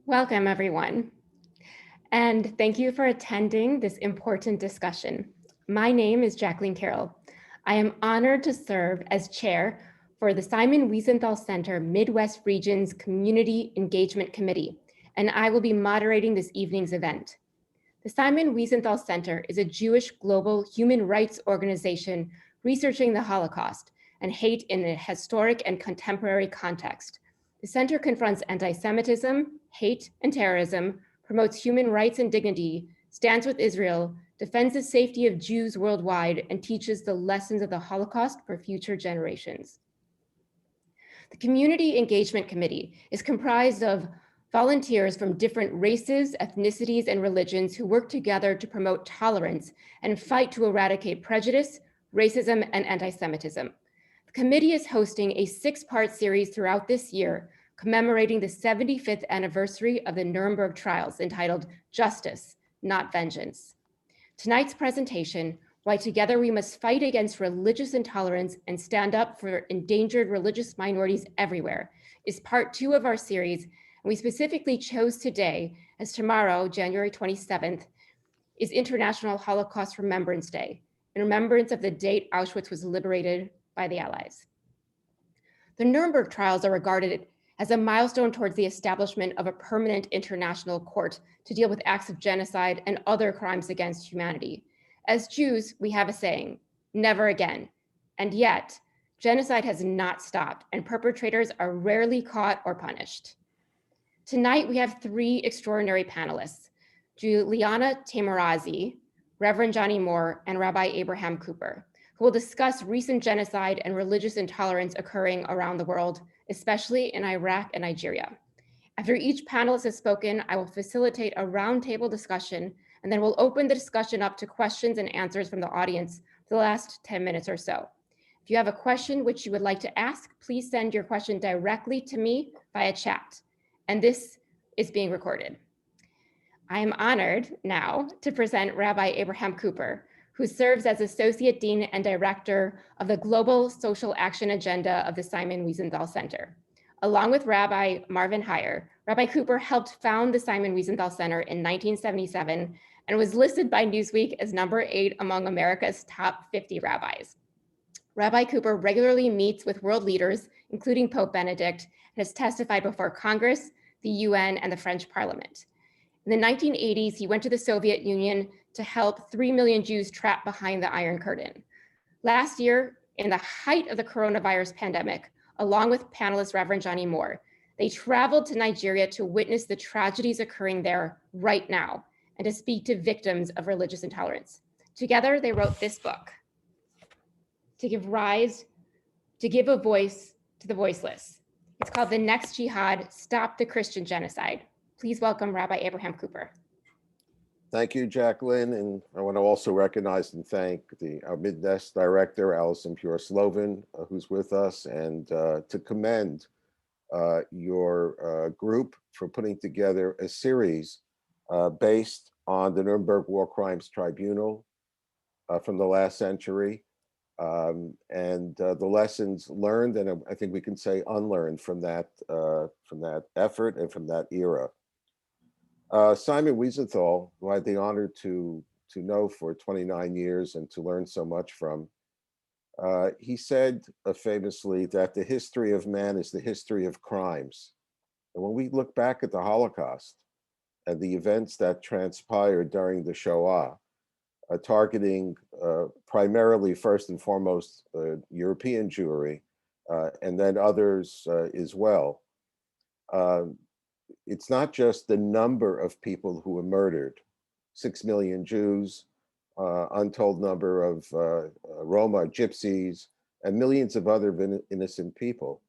Welcome, everyone, and thank you for attending this important discussion. My name is Jacqueline Carroll. I am honored to serve as chair for the Simon Wiesenthal Center Midwest Region's Community Engagement Committee, and I will be moderating this evening's event. The Simon Wiesenthal Center is a Jewish global human rights organization researching the Holocaust and hate in a historic and contemporary context. The center confronts anti-Semitism, hate, and terrorism, promotes human rights and dignity, stands with Israel, defends the safety of Jews worldwide, and teaches the lessons of the Holocaust for future generations. The Community Engagement Committee is comprised of volunteers from different races, ethnicities, and religions who work together to promote tolerance and fight to eradicate prejudice, racism, and anti-Semitism. The committee is hosting a 6-part series throughout this year, commemorating the 75th anniversary of the Nuremberg trials, entitled Justice, Not Vengeance. Tonight's presentation, Why Together We Must Fight Against Religious Intolerance and Stand Up for Endangered Religious Minorities Everywhere, is part 2 of our series, and we specifically chose today, as tomorrow, January 27th, is International Holocaust Remembrance Day, in remembrance of the date Auschwitz was liberated by the Allies. The Nuremberg trials are regarded as a milestone towards the establishment of a permanent international court to deal with acts of genocide and other crimes against humanity. As Jews, we have a saying, never again. And yet, genocide has not stopped and perpetrators are rarely caught or punished. Tonight, we have 3 extraordinary panelists, Juliana Taimoorazy, Reverend Johnny Moore, and Rabbi Abraham Cooper, who will discuss recent genocide and religious intolerance occurring around the world, especially in Iraq and Nigeria. After each panelist has spoken, I will facilitate a roundtable discussion, and then we'll open the discussion up to questions and answers from the audience for the last 10 minutes or so. If you have a question which you would like to ask, please send your question directly to me via chat, and this is being recorded. I am honored now to present Rabbi Abraham Cooper, who serves as Associate Dean and Director of the Global Social Action Agenda of the Simon Wiesenthal Center. Along with Rabbi Marvin Heyer, Rabbi Cooper helped found the Simon Wiesenthal Center in 1977 and was listed by Newsweek as number 8 among America's top 50 rabbis. Rabbi Cooper regularly meets with world leaders, including Pope Benedict, and has testified before Congress, the UN, and the French Parliament. In the 1980s, he went to the Soviet Union to help 3 million Jews trapped behind the Iron Curtain. Last year, in the height of the coronavirus pandemic, along with panelist Reverend Johnny Moore, they traveled to Nigeria to witness the tragedies occurring there right now and to speak to victims of religious intolerance. Together, they wrote this book, to give a voice to the voiceless. It's called The Next Jihad, Stop the Christian Genocide. Please welcome Rabbi Abraham Cooper. Thank you, Jacqueline. And I want to also recognize and thank our Midwest director, Alison Pure-Slovan, who's with us, and to commend your group for putting together a series based on the Nuremberg War Crimes Tribunal from the last century, and the lessons learned, and I think we can say unlearned from that effort and from that era. Simon Wiesenthal, who I had the honor to know for 29 years and to learn so much from, he said famously that the history of man is the history of crimes. And when we look back at the Holocaust and the events that transpired during the Shoah, targeting primarily, first and foremost, European Jewry, and then others as well, it's not just the number of people who were murdered, 6 million Jews, untold number of Roma, Gypsies, and millions of other innocent people,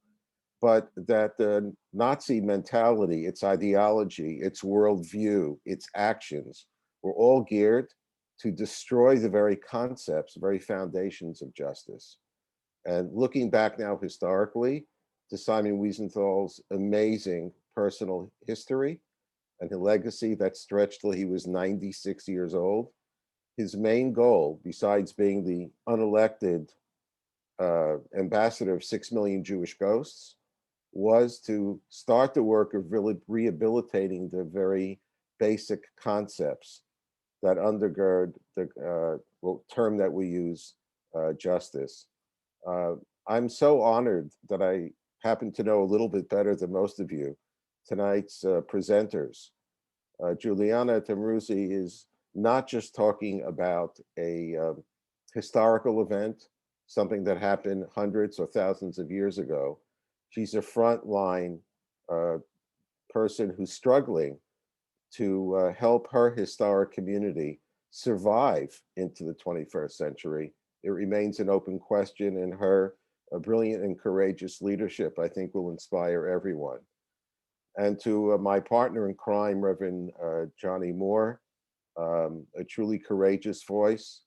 but that the Nazi mentality, its ideology, its worldview, its actions were all geared to destroy the very concepts, the very foundations of justice. And looking back now historically to Simon Wiesenthal's amazing personal history and a legacy that stretched till he was 96 years old, his main goal, besides being the unelected ambassador of 6 million Jewish ghosts, was to start the work of really rehabilitating the very basic concepts that undergird the term that we use, justice. Uh, I'm so honored that I happen to know a little bit better than most of you tonight's presenters. Juliana Tamruzi is not just talking about a historical event, something that happened hundreds or thousands of years ago. She's a frontline uh, person who's struggling to help her historic community survive into the 21st century. It remains an open question, and her brilliant and courageous leadership, I think, will inspire everyone. And to my partner in crime, Reverend Johnny Moore, a truly courageous voice,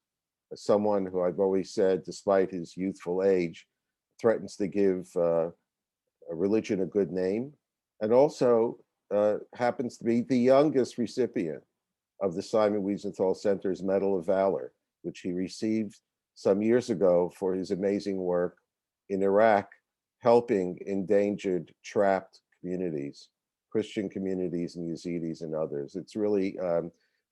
someone who I've always said, despite his youthful age, threatens to give a religion a good name, and also happens to be the youngest recipient of the Simon Wiesenthal Center's Medal of Valor, which he received some years ago for his amazing work in Iraq, helping endangered, trapped communities, Christian communities and Yazidis and others. It's really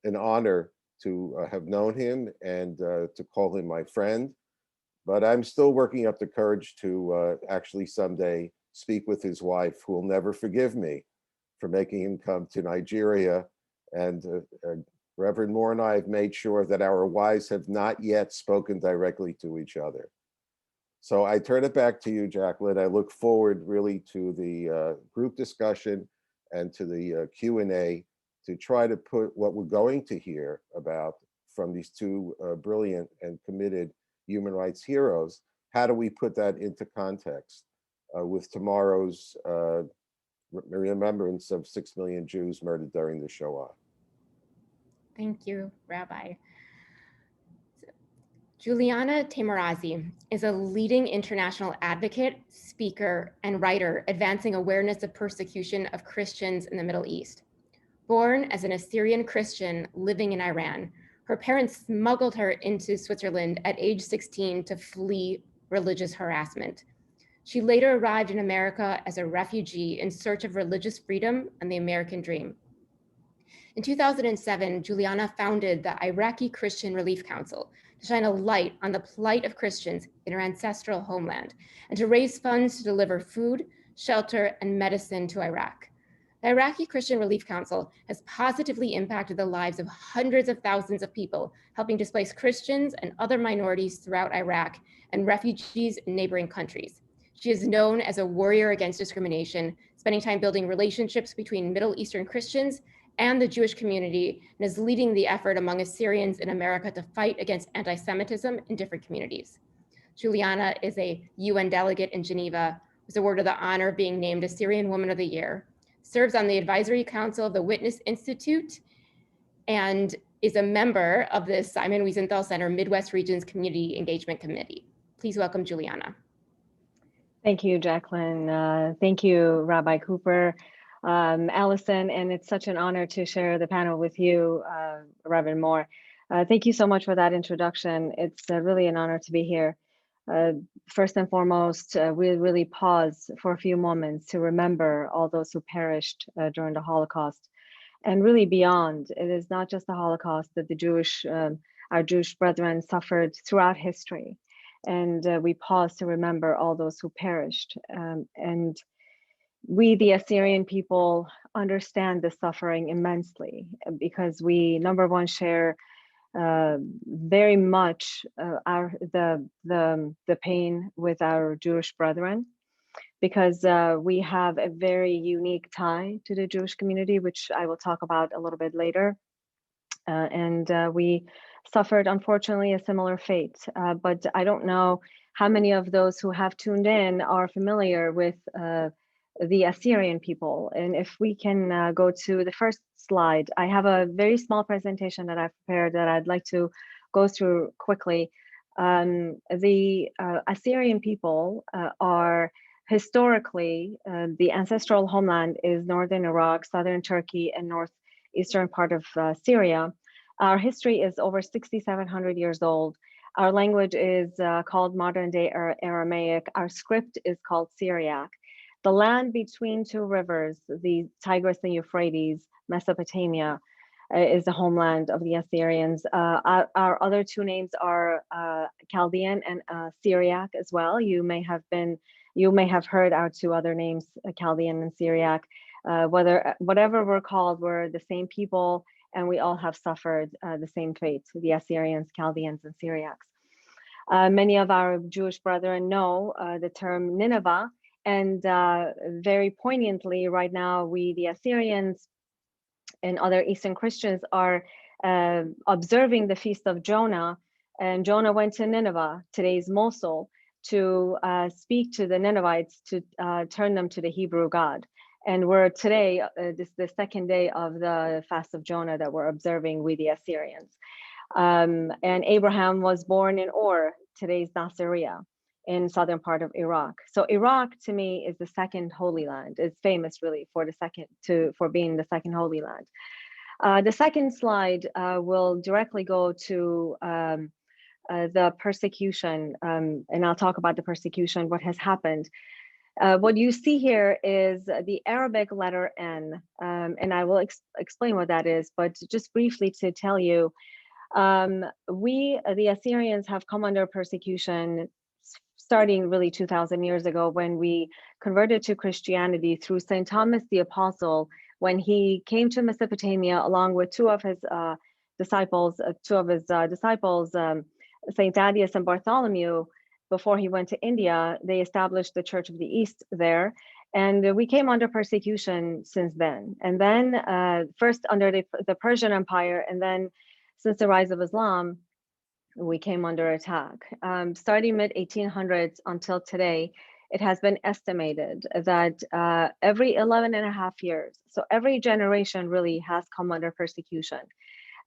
an honor to have known him and to call him my friend. But I'm still working up the courage to actually someday speak with his wife, who will never forgive me for making him come to Nigeria. And Reverend Moore and I have made sure that our wives have not yet spoken directly to each other. So I turn it back to you, Jacqueline. I look forward really to the group discussion and to the Q&A to try to put what we're going to hear about from these two brilliant and committed human rights heroes. How do we put that into context with tomorrow's remembrance of 6 million Jews murdered during the Shoah? Thank you, Rabbi. Juliana Taimoorazy is a leading international advocate, speaker, and writer advancing awareness of persecution of Christians in the Middle East. Born as an Assyrian Christian living in Iran, her parents smuggled her into Switzerland at age 16 to flee religious harassment. She later arrived in America as a refugee in search of religious freedom and the American dream. In 2007, Juliana founded the Iraqi Christian Relief Council to shine a light on the plight of Christians in her ancestral homeland and to raise funds to deliver food, shelter, and medicine to Iraq. The Iraqi Christian Relief Council has positively impacted the lives of hundreds of thousands of people, helping displaced Christians and other minorities throughout Iraq and refugees in neighboring countries. She is known as a warrior against discrimination, spending time building relationships between Middle Eastern Christians and the Jewish community, and is leading the effort among Assyrians in America to fight against anti-Semitism in different communities. Juliana is a UN delegate in Geneva, was awarded the honor of being named Assyrian Woman of the Year, serves on the advisory council of the Witness Institute, and is a member of the Simon Wiesenthal Center Midwest Region's Community Engagement Committee. Please welcome Juliana. Thank you, Jacqueline. Thank you, Rabbi Cooper, Allison, and it's such an honor to share the panel with you, Reverend Moore. Thank you so much for that introduction. It's really an honor to be here. First and foremost, we really pause for a few moments to remember all those who perished during the Holocaust, and really beyond. It is not just the Holocaust that our Jewish brethren suffered throughout history. And we pause to remember all those who perished. And we, the Assyrian people, understand the suffering immensely because we, number one, share very much the pain with our Jewish brethren, because we have a very unique tie to the Jewish community, which I will talk about a little bit later. And we suffered, unfortunately, a similar fate. But I don't know how many of those who have tuned in are familiar with the Assyrian people. And if we can go to the first slide, I have a very small presentation that I've prepared that I'd like to go through quickly. The Assyrian people are historically, the ancestral homeland is northern Iraq, southern Turkey, and northeastern part of Syria. Our history is over 6,700 years old. Our language is called modern day Aramaic. Our script is called Syriac. The land between two rivers, the Tigris and Euphrates, Mesopotamia, is the homeland of the Assyrians. Our other two names are Chaldean and Syriac as well. You may have heard our two other names, Chaldean and Syriac. Whatever we're called, we're the same people, and we all have suffered the same fate, the Assyrians, Chaldeans, and Syriacs. Many of our Jewish brethren know the term Nineveh, and very poignantly right now, we, the Assyrians and other Eastern Christians, are observing the Feast of Jonah, and Jonah went to Nineveh, today's Mosul, to speak to the Ninevites to turn them to the Hebrew God. And we're today, this is the second day of the fast of Jonah that we're observing, we the Assyrians. And Abraham was born in Ur, today's Nasiriyah, in southern part of Iraq. So Iraq, to me, is the second Holy Land. It's famous, really, for being the second Holy Land. The second slide will directly go to the persecution, and I'll talk about the persecution, what has happened. What you see here is the Arabic letter N, and I will explain what that is, but just briefly to tell you, we, the Assyrians, have come under persecution starting really 2,000 years ago when we converted to Christianity through St. Thomas the Apostle, when he came to Mesopotamia along with two of his disciples, St. Thaddeus and Bartholomew. Before he went to India, they established the Church of the East there. And we came under persecution since then. And then first under the Persian Empire, and then since the rise of Islam, we came under attack. Starting mid-1800s until today, it has been estimated that every 11 and a half years, so every generation really has come under persecution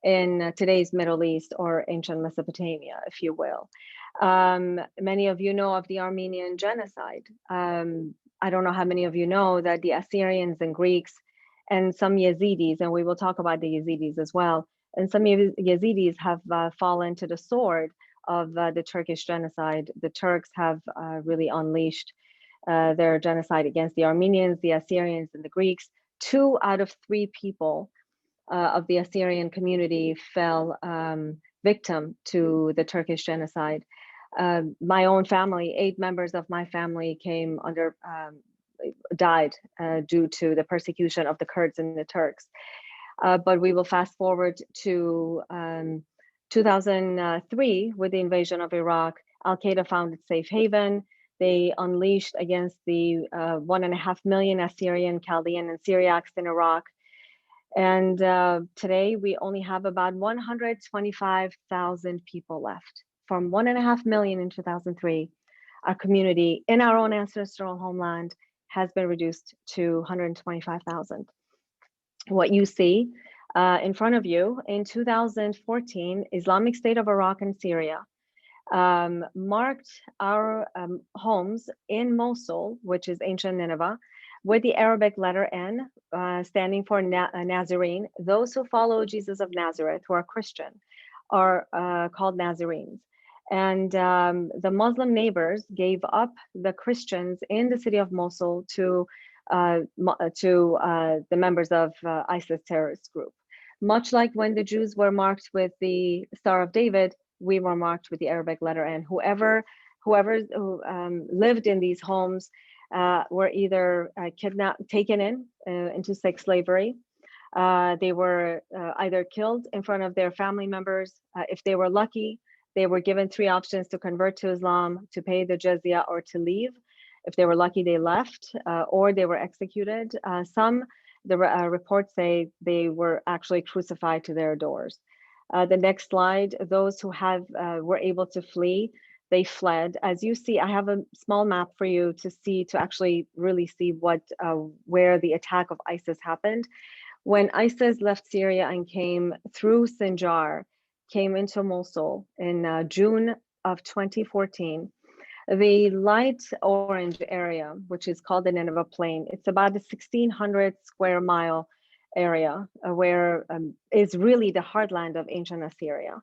in today's Middle East or ancient Mesopotamia, if you will. Many of you know of the Armenian genocide. I don't know how many of you know that the Assyrians and Greeks and some Yazidis, and we will talk about the Yazidis as well, and some Yazidis have fallen to the sword of the Turkish genocide. The Turks have really unleashed their genocide against the Armenians, the Assyrians, and the Greeks. 2 out of 3 people of the Assyrian community fell victim to the Turkish genocide. My own family, 8 members of my family died due to the persecution of the Kurds and the Turks. But we will fast forward to 2003 with the invasion of Iraq. Al-Qaeda found its safe haven. They unleashed against the 1.5 million Assyrian, Chaldean, and Syriacs in Iraq. And today we only have about 125,000 people left. From 1.5 million in 2003, our community in our own ancestral homeland has been reduced to 125,000. What you see in front of you in 2014, Islamic State of Iraq and Syria marked our homes in Mosul, which is ancient Nineveh, with the Arabic letter N, standing for Nazarene. Those who follow Jesus of Nazareth, who are Christian, are called Nazarenes. And the Muslim neighbors gave up the Christians in the city of Mosul to the members of ISIS terrorist group. Much like when the Jews were marked with the Star of David, we were marked with the Arabic letter N. Whoever lived in these homes were either kidnapped, taken into sex slavery. They were either killed in front of their family members. If they were lucky, they were given 3 options: to convert to Islam, to pay the jizya, or to leave. If they were lucky, they left, or they were executed. The reports say they were actually crucified to their doors. The next slide, those who were able to flee, they fled. As you see, I have a small map for you to actually really see where the attack of ISIS happened. When ISIS left Syria and came through Sinjar, came into Mosul in June of 2014, the light orange area, which is called the Nineveh Plain, it's about a 1,600 square mile area where is really the heartland of ancient Assyria.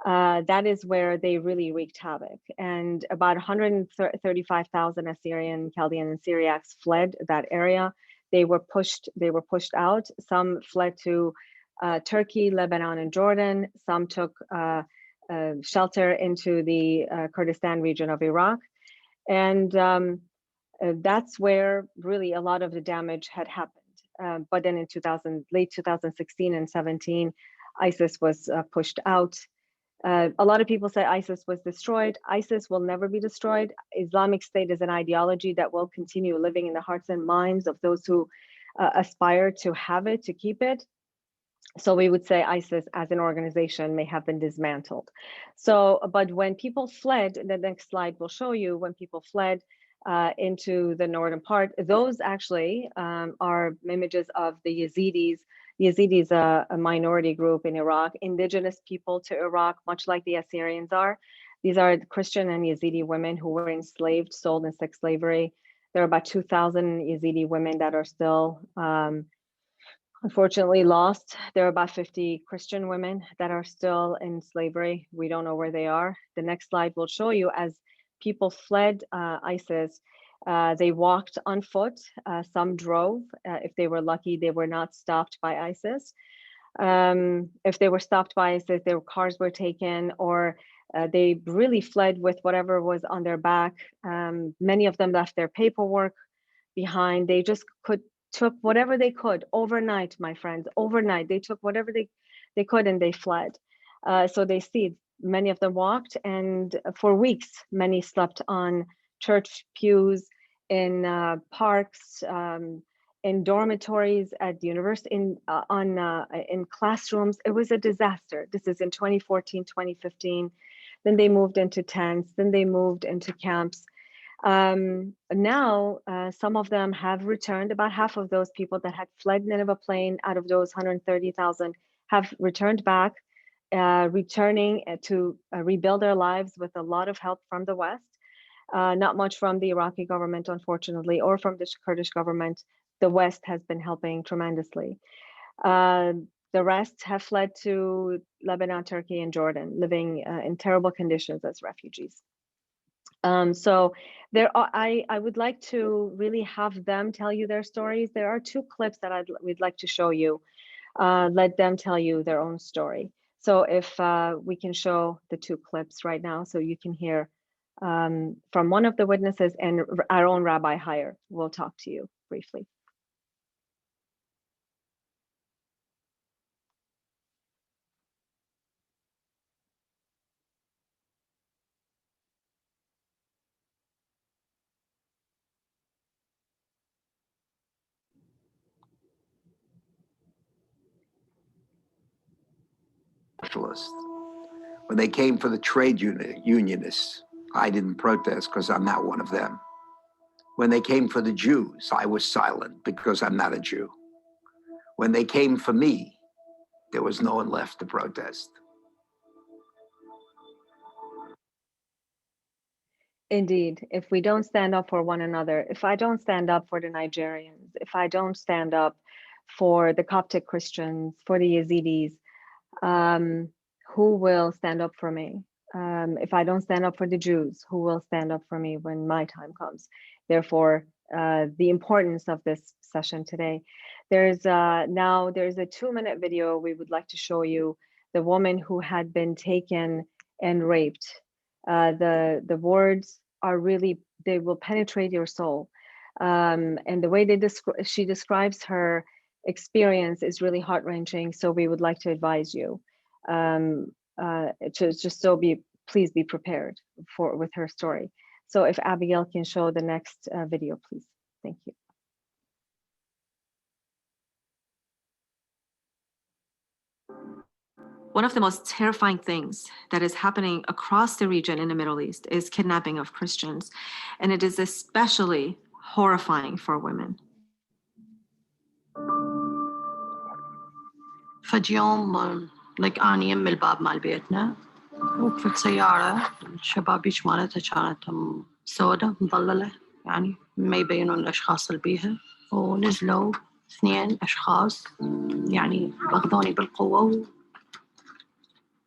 that is where they really wreaked havoc. And about 135,000 Assyrian, Chaldean, and Syriacs fled that area. They were pushed out. Some fled to Turkey, Lebanon, and Jordan. Some took shelter into the Kurdistan region of Iraq. And that's where really a lot of the damage had happened. But then in late 2016 and 17, ISIS was pushed out. A lot of people say ISIS was destroyed. ISIS will never be destroyed. Islamic State is an ideology that will continue living in the hearts and minds of those who aspire to have it, to keep it. So we would say ISIS as an organization may have been dismantled. So, but when people fled, the next slide will show you, when people fled into the northern part, those actually are images of the Yazidis. Yazidis are a minority group in Iraq, indigenous people to Iraq, much like the Assyrians are. These are Christian and Yazidi women who were enslaved, sold in sex slavery. There are about 2,000 Yazidi women that are still unfortunately lost. There are about 50 Christian women that are still in slavery. We don't know where they are. The next slide will show you, as people fled ISIS, they walked on foot. Some drove. If they were lucky, they were not stopped by ISIS. If they were stopped by ISIS, their cars were taken, or they really fled with whatever was on their back. Many of them left their paperwork behind. They just took whatever they could overnight, my friends, overnight. They took whatever they could and they fled. So they see, many of them walked, and for weeks, many slept on church pews, in parks, in dormitories at the university, in classrooms. It was a disaster. This is in 2014, 2015. Then they moved into tents, then they moved into camps. Now, some of them have returned. About half of those people that had fled Nineveh Plain, out of those 130,000, have returned back, returning to rebuild their lives with a lot of help from the West. Not much from the Iraqi government, unfortunately, or from the Kurdish government. The West has been helping tremendously. The rest have fled to Lebanon, Turkey, and Jordan, living in terrible conditions as refugees. So I would like to really have them tell you their stories. There are two clips that we'd like to show you. Let them tell you their own story. So if we can show the two clips right now, so you can hear from one of the witnesses, and our own Rabbi Hire will talk to you briefly. When they came for the trade unionists, I didn't protest because I'm not one of them. When they came for the Jews, I was silent because I'm not a Jew. When they came for me, there was no one left to protest. Indeed, if we don't stand up for one another, if I don't stand up for the Nigerians, if I don't stand up for the Coptic Christians, for the Yazidis, who will stand up for me? If I don't stand up for the Jews, who will stand up for me when my time comes? Therefore, the importance of this session today. There's a 2-minute video we would like to show you. The woman who had been taken and raped. The words are really, they will penetrate your soul. And the way she describes her experience is really heart-wrenching. So we would like to advise you to just please be prepared with her story. So if Abigail can show the next video, please. Thank you. One of the most terrifying things that is happening across the region in the Middle East is kidnapping of Christians, and it is especially horrifying for women. فد يوم أنا يم الباب مال بيتنا وقفت سيارة الشبابيك مالتها كانت سوداء مظللة يعني ما يبينون الأشخاص اللي بيها ونزلوا 2 أشخاص يعني أخذوني بالقوة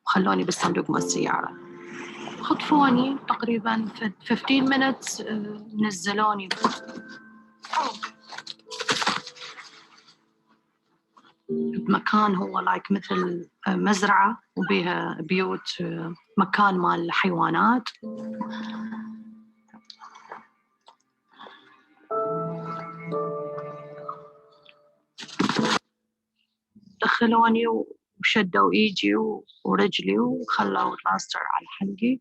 خلوني بالصندوق مال السيارة. خطفوني تقريبا 15 minutes نزلوني بمكان هو لايك مثل مزرعة وبيها بيوت، مكان مال حيوانات. دخلوني وشدوا ايدي ورجلي وخلوا بلاستر على حلقي.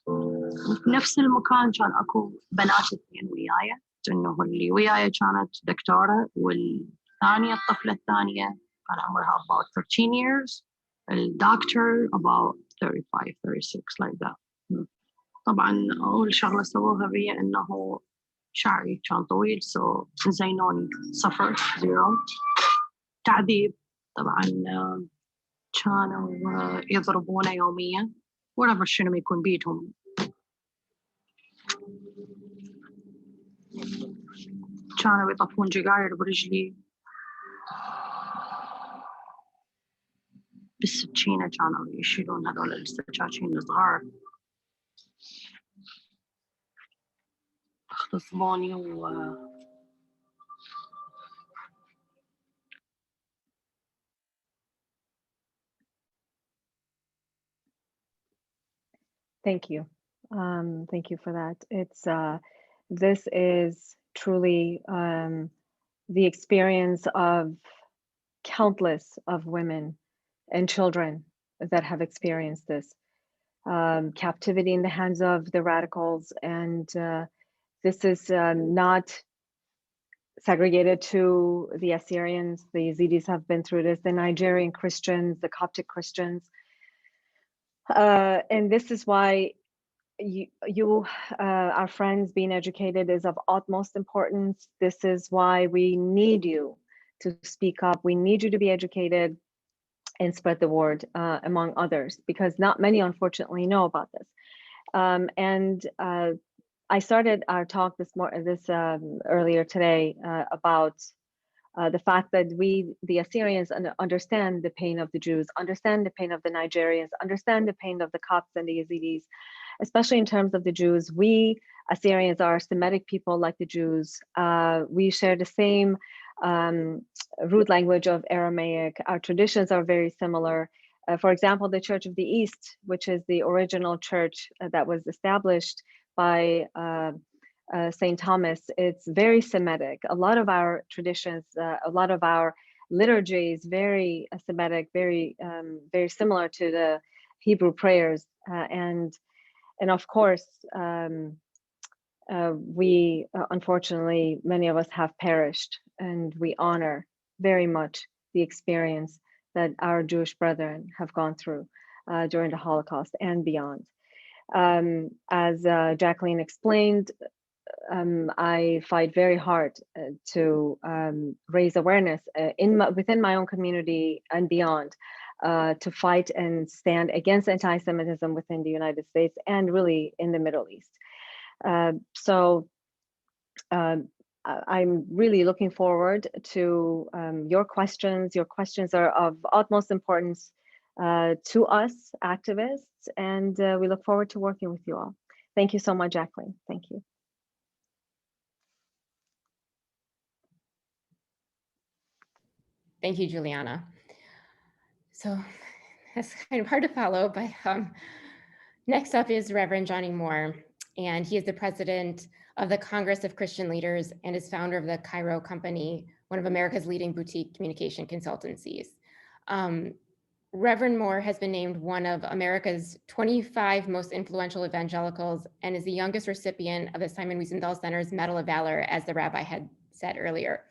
وفي نفس المكان كان اكو بنات اثنين وياي، انه اللي وياي كانت دكتورة والثانية الطفلة الثانية كان عمرها about 13 years، الدكتور about 35 36 like that. طبعا اول شغلة سووها بي انه شعري كان طويل زينوني 0 0 تعذيب. طبعا كانوا يضربونه يوميا whatever شنو يكون بيدهم. كانوا يطفون جقاير برجلي بالسكينة، كانوا يشيلون هذول السكاكين الصغار اغتصبوني Thank you. Thank you for that. It's this is truly the experience of countless of women and children that have experienced this captivity in the hands of the radicals, and this is not segregated to the Assyrians. The Yazidis have been through this, the Nigerian Christians, the Coptic Christians. And this is why you our friends, being educated is of utmost importance. This is why we need you to speak up. We need you to be educated and spread the word among others, because not many, unfortunately, know about this. I started our talk earlier today about the fact that we, the Assyrians, understand the pain of the Jews, understand the pain of the Nigerians, understand the pain of the Copts and the Yazidis, especially in terms of the Jews. We Assyrians are Semitic people like the Jews. We share the same root language of Aramaic. Our traditions are very similar. For example, the Church of the East, which is the original church that was established by St. Thomas, it's very Semitic. A lot of our traditions, a lot of our liturgy is very Semitic, very similar to the Hebrew prayers. And of course, we unfortunately, many of us have perished, and we honor very much the experience that our Jewish brethren have gone through during the Holocaust and beyond. As Jacqueline explained, I fight very hard to raise awareness within my own community and beyond, to fight and stand against anti-Semitism within the United States and really in the Middle East. I'm really looking forward to your questions. Your questions are of utmost importance to us activists, and we look forward to working with you all. Thank you so much, Jacqueline. Thank you. Thank you, Juliana. So that's kind of hard to follow, but next up is Reverend Johnny Moore, and he is the president of the Congress of Christian Leaders and is founder of the Cairo Company, one of America's leading boutique communication consultancies. Reverend Moore has been named one of America's 25 most influential evangelicals and is the youngest recipient of the Simon Wiesenthal Center's Medal of Valor, as the rabbi had said earlier.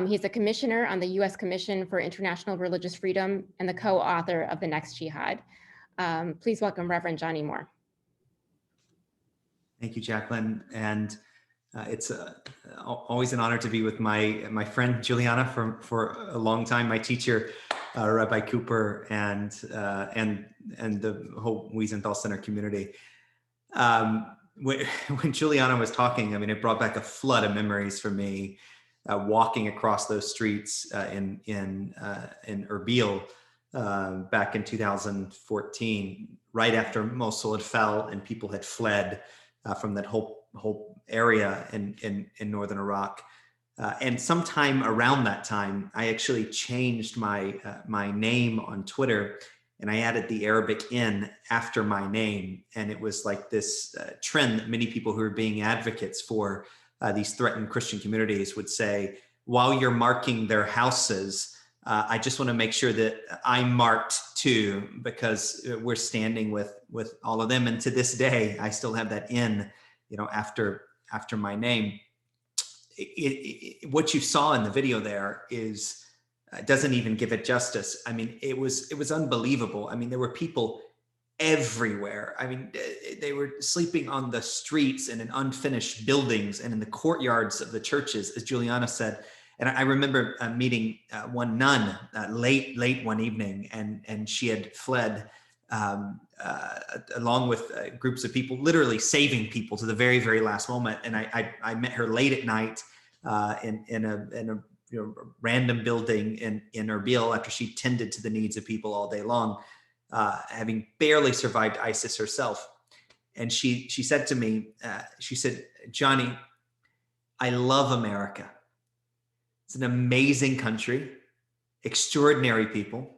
He's a commissioner on the U.S. Commission for International Religious Freedom and the co-author of The Next Jihad. Please welcome Reverend Johnny Moore. Thank you, Jacqueline. And it's always an honor to be with my friend Juliana for a long time, my teacher, Rabbi Cooper, and the whole Wiesenthal Center community. When Juliana was talking, I mean, it brought back a flood of memories for me. Walking across those streets in Erbil back in 2014, right after Mosul had fell and people had fled from that whole area in northern Iraq. And sometime around that time, I actually changed my name on Twitter, and I added the Arabic in after my name. And it was like this trend that many people who are being advocates for these threatened Christian communities would say, while you're marking their houses, I just want to make sure that I'm marked too, because we're standing with all of them. And to this day, I still have that in, after my name. What you saw in the video there is doesn't even give it justice. I mean, it was unbelievable. I mean, there were people everywhere. I mean, they were sleeping on the streets and in unfinished buildings and in the courtyards of the churches, as Juliana said. And I remember meeting one nun late one evening, and she had fled along with groups of people, literally saving people to the very, very last moment. And I met her late at night in a random building in Erbil after she tended to the needs of people all day long, having barely survived ISIS herself. And she said to me, she said, "Johnny, I love America. It's an amazing country, extraordinary people."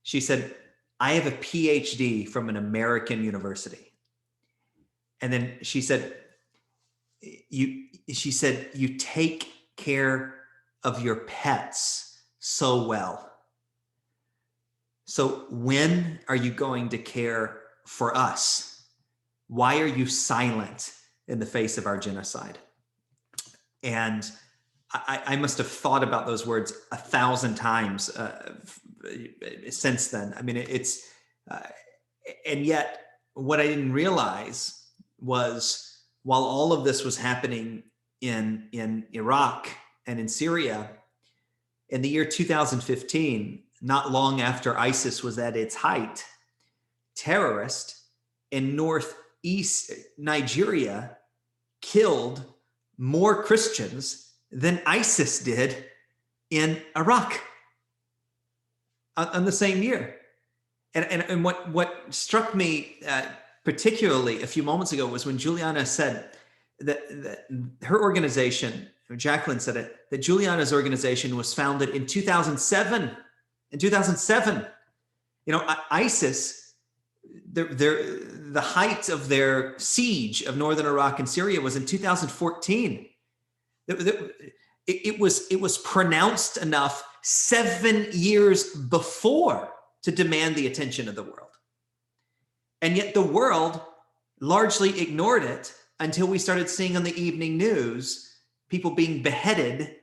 She said, "I have a PhD from an American university." And then she said, you take care of your pets so well. So when are you going to care for us? Why are you silent in the face of our genocide? And I must have thought about those words 1,000 times since then. I mean, and yet what I didn't realize was, while all of this was happening in Iraq and in Syria, in the year 2015, not long after ISIS was at its height, terrorists in northeast Nigeria killed more Christians than ISIS did in Iraq on the same year. And what struck me particularly a few moments ago was when Juliana said that her organization, Jacqueline said it, that Juliana's organization was founded in 2007. In 2007, ISIS, the height of their siege of northern Iraq and Syria was in 2014. It was pronounced enough 7 years before to demand the attention of the world. And yet the world largely ignored it until we started seeing on the evening news people being beheaded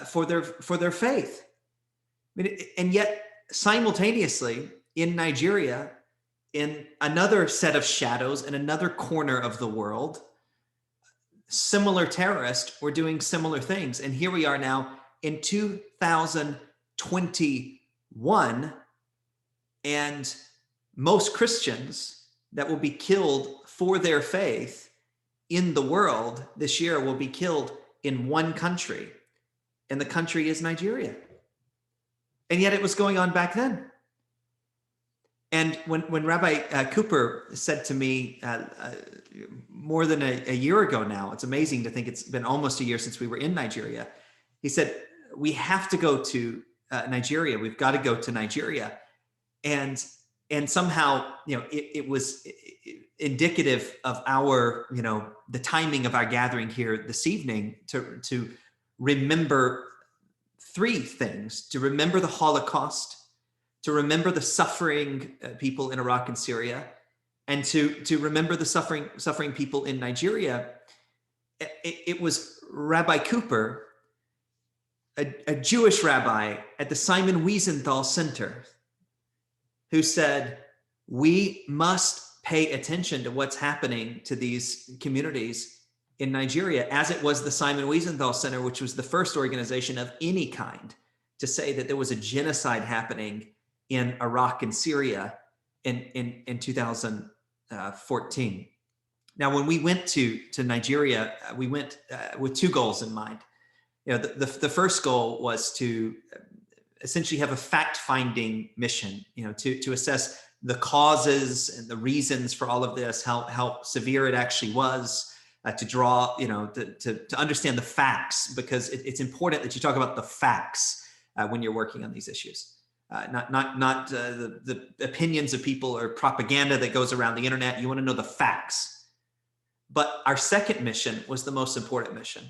for their faith. I mean, and yet simultaneously in Nigeria, in another set of shadows in another corner of the world, similar terrorists were doing similar things. And here we are now in 2021, and most Christians that will be killed for their faith in the world this year will be killed in one country, and the country is Nigeria. And yet it was going on back then. And when Rabbi Cooper said to me more than a year ago now, it's amazing to think it's been almost a year since we were in Nigeria. He said, we have to go to Nigeria. We've got to go to Nigeria. And somehow, it was indicative of our, the timing of our gathering here this evening to remember three things: to remember the Holocaust, to remember the suffering people in Iraq and Syria, and to remember the suffering people in Nigeria. It was Rabbi Cooper, a Jewish rabbi at the Simon Wiesenthal Center, who said, we must pay attention to what's happening to these communities in Nigeria, as it was the Simon Wiesenthal Center, which was the first organization of any kind to say that there was a genocide happening in Iraq and Syria in 2014. Now, when we went to Nigeria, we went with two goals in mind. The first goal was to essentially have a fact-finding mission, to assess the causes and the reasons for all of this, how severe it actually was, to draw, to understand the facts, because it's important that you talk about the facts when you're working on these issues. Not the opinions of people or propaganda that goes around the internet. You want to know the facts. But our second mission was the most important mission,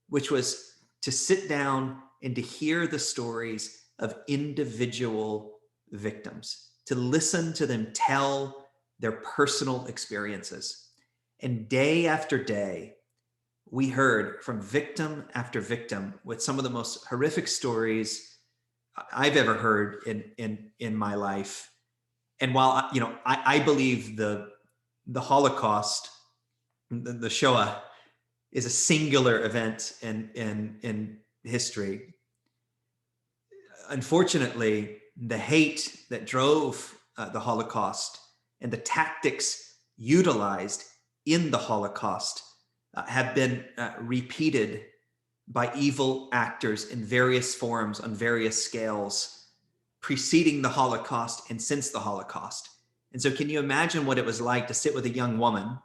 which was to sit down and to hear the stories of individual victims, to listen to them tell their personal experiences. And day after day, we heard from victim after victim with some of the most horrific stories I've ever heard in my life. And while I believe the Holocaust, the Shoah, is a singular event in history, unfortunately, the hate that drove the Holocaust and the tactics utilized in the Holocaust have been repeated by evil actors in various forms on various scales preceding the Holocaust and since the Holocaust. And so can you imagine what it was like to sit with a young woman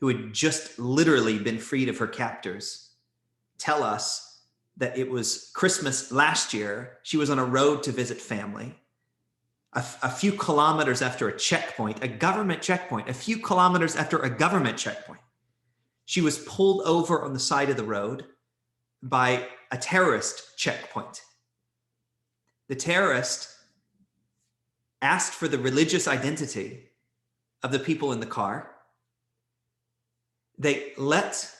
who had just literally been freed of her captors tell us that it was Christmas last year, she was on a road to visit family. A few kilometers after a checkpoint, a government checkpoint, a few kilometers after a government checkpoint, she was pulled over on the side of the road by a terrorist checkpoint. The terrorist asked for the religious identity of the people in the car. They let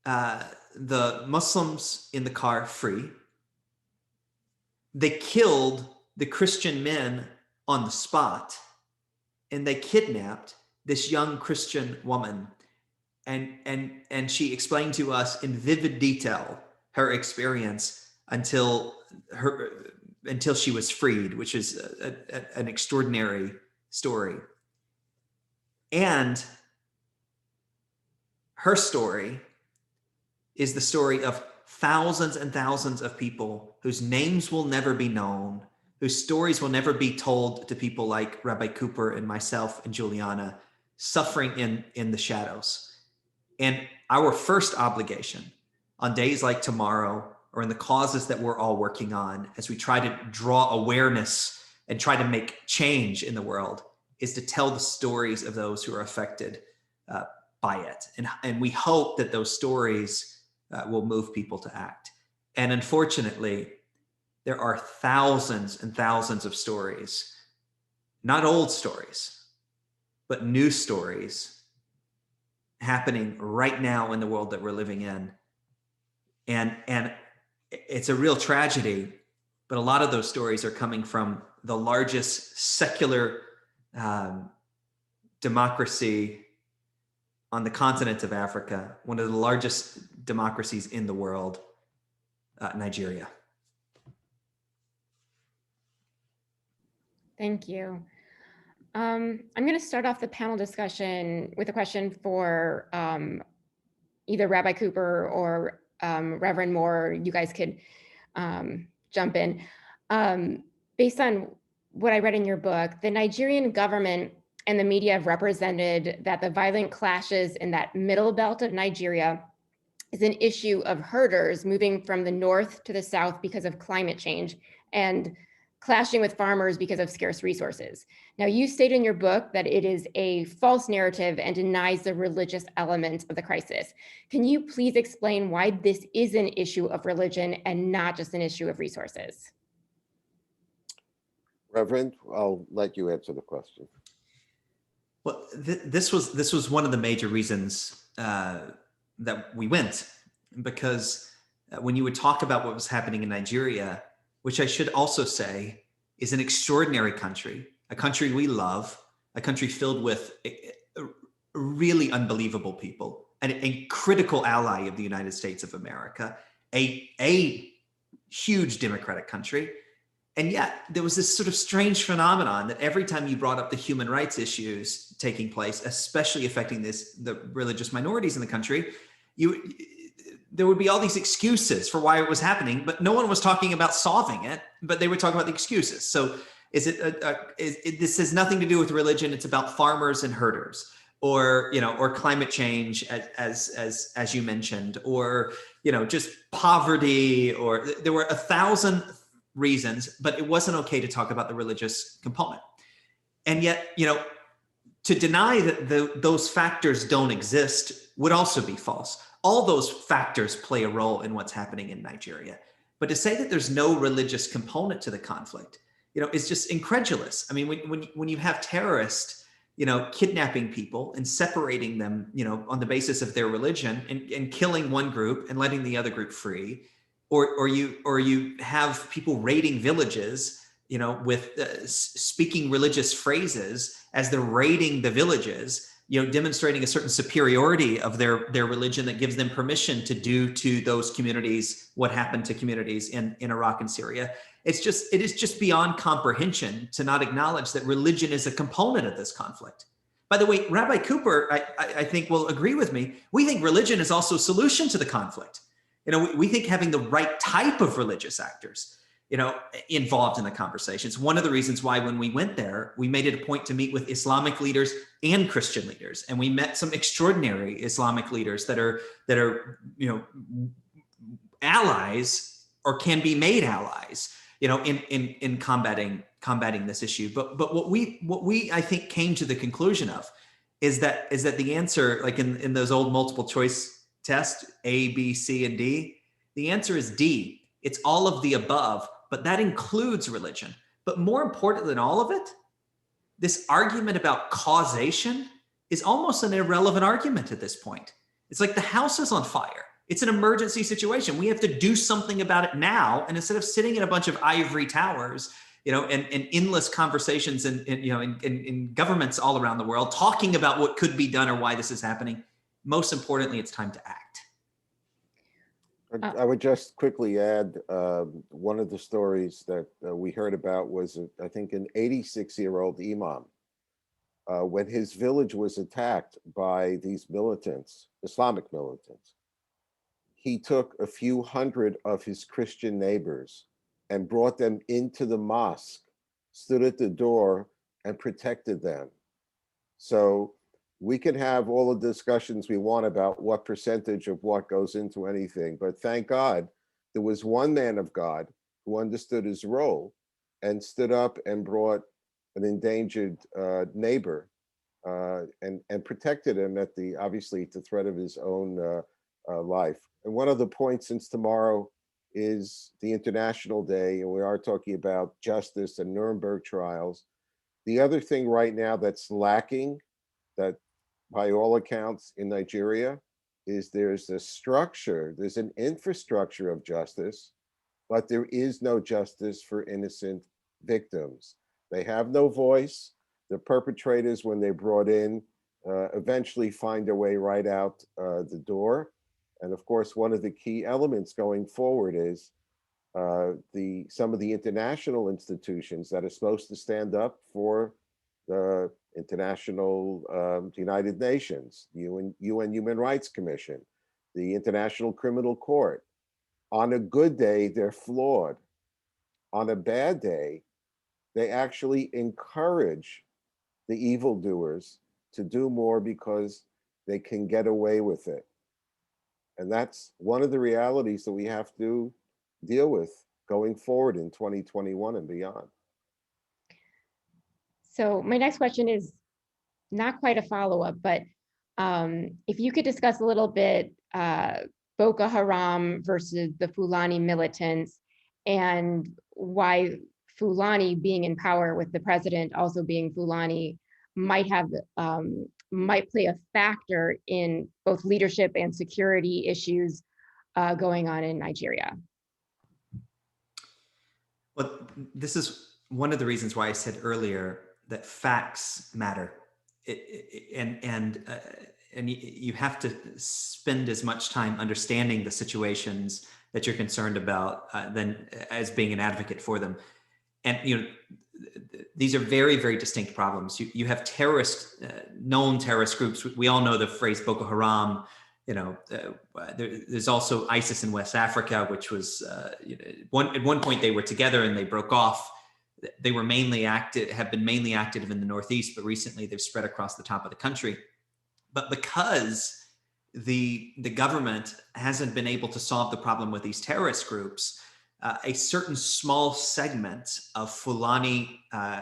the Muslims in the car free. They killed the Christian men on the spot, and they kidnapped this young Christian woman. And she explained to us in vivid detail her experience until she was freed, which is an extraordinary story. And her story is the story of thousands and thousands of people whose names will never be known, whose stories will never be told to people like Rabbi Cooper and myself and Juliana, suffering in the shadows. And our first obligation on days like tomorrow, or in the causes that we're all working on, as we try to draw awareness and try to make change in the world, is to tell the stories of those who are affected by it. And we hope that those stories will move people to act. And unfortunately, there are thousands and thousands of stories, not old stories, but new stories happening right now in the world that we're living in. And it's a real tragedy, but a lot of those stories are coming from the largest secular democracy on the continent of Africa, one of the largest democracies in the world, Nigeria. Thank you. I'm going to start off the panel discussion with a question for either Rabbi Cooper or Reverend Moore. You guys could jump in. Based on what I read in your book, the Nigerian government and the media have represented that the violent clashes in that middle belt of Nigeria is an issue of herders moving from the north to the south because of climate change and clashing with farmers because of scarce resources. Now, you state in your book that it is a false narrative and denies the religious element of the crisis. Can you please explain why this is an issue of religion and not just an issue of resources? Reverend, I'll let you answer the question. Well, this was one of the major reasons that we went, because when you would talk about what was happening in Nigeria, which I should also say is an extraordinary country, a country we love, a country filled with really unbelievable people, and a critical ally of the United States of America, a huge democratic country. And yet there was this sort of strange phenomenon that every time you brought up the human rights issues taking place, especially affecting the religious minorities in the country, there would be all these excuses for why it was happening, but no one was talking about solving it, but they would talk about the excuses. So this has nothing to do with religion. It's about farmers and herders, or, or climate change, as you mentioned, or, just poverty, or there were 1,000 reasons, but it wasn't okay to talk about the religious component. And yet, to deny that those factors don't exist would also be false. All those factors play a role in what's happening in Nigeria. But to say that there's no religious component to the conflict, is just incredulous. I mean, when you have terrorists, kidnapping people and separating them, on the basis of their religion, and killing one group and letting the other group free, or you have people raiding villages, with speaking religious phrases as they're raiding the villages, demonstrating a certain superiority of their religion that gives them permission to do to those communities what happened to communities in Iraq and Syria. It is just beyond comprehension to not acknowledge that religion is a component of this conflict. By the way, Rabbi Cooper, I think, will agree with me. We think religion is also a solution to the conflict. We think having the right type of religious actors, involved in the conversation. It's one of the reasons why when we went there, we made it a point to meet with Islamic leaders and Christian leaders. And we met some extraordinary Islamic leaders that are, allies, or can be made allies, in combating this issue. But what we I think came to the conclusion of is that the answer, like in those old multiple choice tests, A, B, C, and D, the answer is D. It's all of the above, but that includes religion. But more important than all of it, this argument about causation is almost an irrelevant argument at this point. It's like the house is on fire. It's an emergency situation. We have to do something about it now. And instead of sitting in a bunch of ivory towers, and endless conversations in governments all around the world, talking about what could be done or why this is happening, most importantly, it's time to act. I would just quickly add, one of the stories that we heard about was, I think, an 86-year-old imam. When his village was attacked by these militants, Islamic militants, he took a few hundred of his Christian neighbors and brought them into the mosque, stood at the door, and protected them. So we can have all the discussions we want about what percentage of what goes into anything, but thank God there was one man of God who understood his role and stood up and brought an endangered neighbor and protected him at obviously the threat of his own life. And one of the points, since tomorrow is the International Day, and we are talking about justice and Nuremberg trials, the other thing right now that's lacking, that by all accounts in Nigeria, is there's a structure, there's an infrastructure of justice, but there is no justice for innocent victims. They have no voice. The perpetrators, when they're brought in, eventually find their way right out the door. And of course, one of the key elements going forward is some of the international institutions that are supposed to stand up for the international, United Nations, UN Human Rights Commission, the International Criminal Court. On a good day, they're flawed. On a bad day, they actually encourage the evildoers to do more because they can get away with it. And that's one of the realities that we have to deal with going forward in 2021 and beyond. So my next question is not quite a follow-up, but if you could discuss a little bit Boko Haram versus the Fulani militants, and why Fulani being in power with the president also being Fulani might play a factor in both leadership and security issues going on in Nigeria. Well, this is one of the reasons why I said earlier that facts matter, and you have to spend as much time understanding the situations that you're concerned about than as being an advocate for them. And these are very, very distinct problems. You have known terrorist groups. We all know the phrase Boko Haram. There's also ISIS in West Africa, which was at one point they were together and they broke off. They were have been mainly active in the Northeast, but recently they've spread across the top of the country. But because the government hasn't been able to solve the problem with these terrorist groups, a certain small segment of Fulani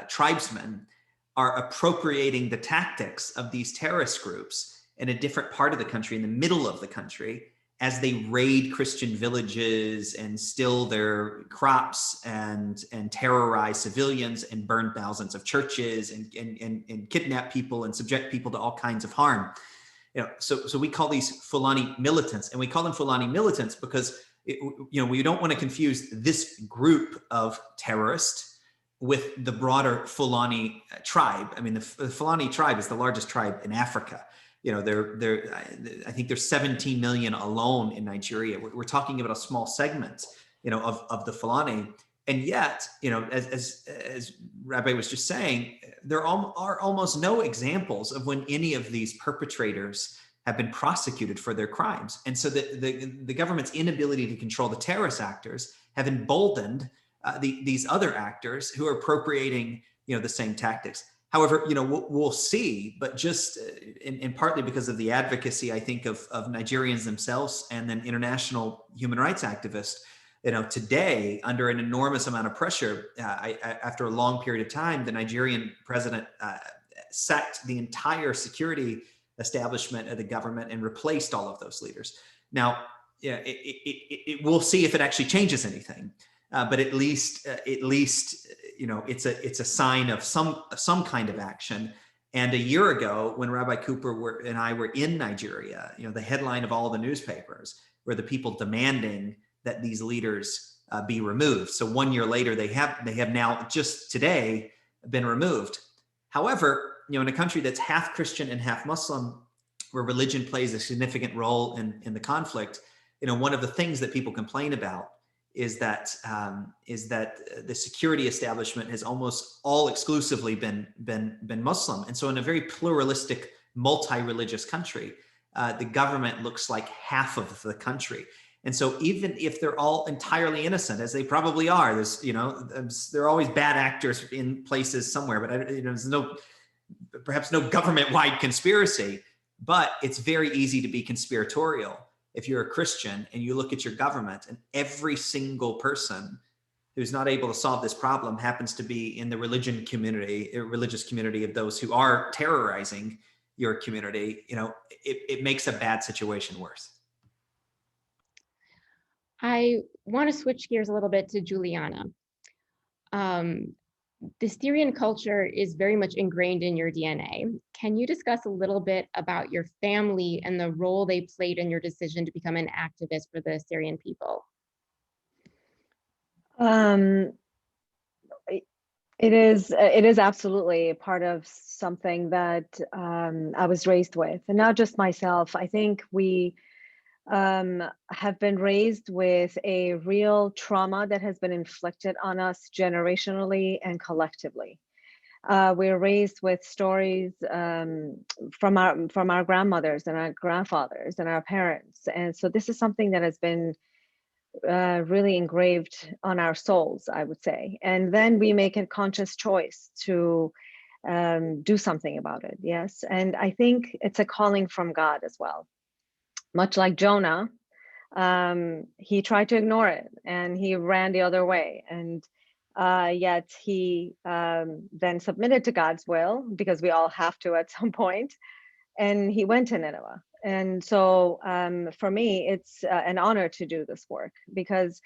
tribesmen are appropriating the tactics of these terrorist groups in a different part of the country, in the middle of the country, as they raid Christian villages and steal their crops and terrorize civilians and burn thousands of churches and kidnap people and subject people to all kinds of harm. So we call these Fulani militants, and we call them Fulani militants because we don't want to confuse this group of terrorists with the broader Fulani tribe. I mean, the Fulani tribe is the largest tribe in Africa. I think there's 17 million alone in Nigeria. We're talking about a small segment, of the Fulani. And yet, as Rabbi was just saying, there are almost no examples of when any of these perpetrators have been prosecuted for their crimes. And so the government's inability to control the terrorist actors have emboldened these other actors who are appropriating, the same tactics. However, we'll see, but just in partly because of the advocacy, I think, of Nigerians themselves and then international human rights activists, today, under an enormous amount of pressure, after a long period of time, the Nigerian president sacked the entire security establishment of the government and replaced all of those leaders. Now, we'll see if it actually changes anything, but at least it's a sign of some kind of action. And a year ago, when Rabbi Cooper and I were in Nigeria, the headline of all the newspapers were the people demanding that these leaders be removed. So 1 year later, they have now just today been removed. However, in a country that's half Christian and half Muslim, where religion plays a significant role in the conflict, one of the things that people complain about is that the security establishment has almost all exclusively been Muslim. And so in a very pluralistic, multi-religious country, the government looks like half of the country. And so even if they're all entirely innocent, as they probably are, there are always bad actors in places somewhere, but there's perhaps no government-wide conspiracy, but it's very easy to be conspiratorial if you're a Christian and you look at your government and every single person who's not able to solve this problem happens to be in the religious community of those who are terrorizing your community, it makes a bad situation worse. I want to switch gears a little bit to Juliana. The Syrian culture is very much ingrained in your DNA. Can you discuss a little bit about your family and the role they played in your decision to become an activist for the Syrian people? It is absolutely a part of something that I was raised with, and not just myself. I think we have been raised with a real trauma that has been inflicted on us generationally and collectively. We're raised with stories from our grandmothers and our grandfathers and our parents, and so this is something that has been really engraved on our souls, I would say. And then we make a conscious choice to do something about it. Yes, and I think it's a calling from God as well. Much like Jonah, he tried to ignore it and he ran the other way. And yet he then submitted to God's will, because we all have to at some point, and he went to Nineveh. And so for me, it's an honor to do this work, because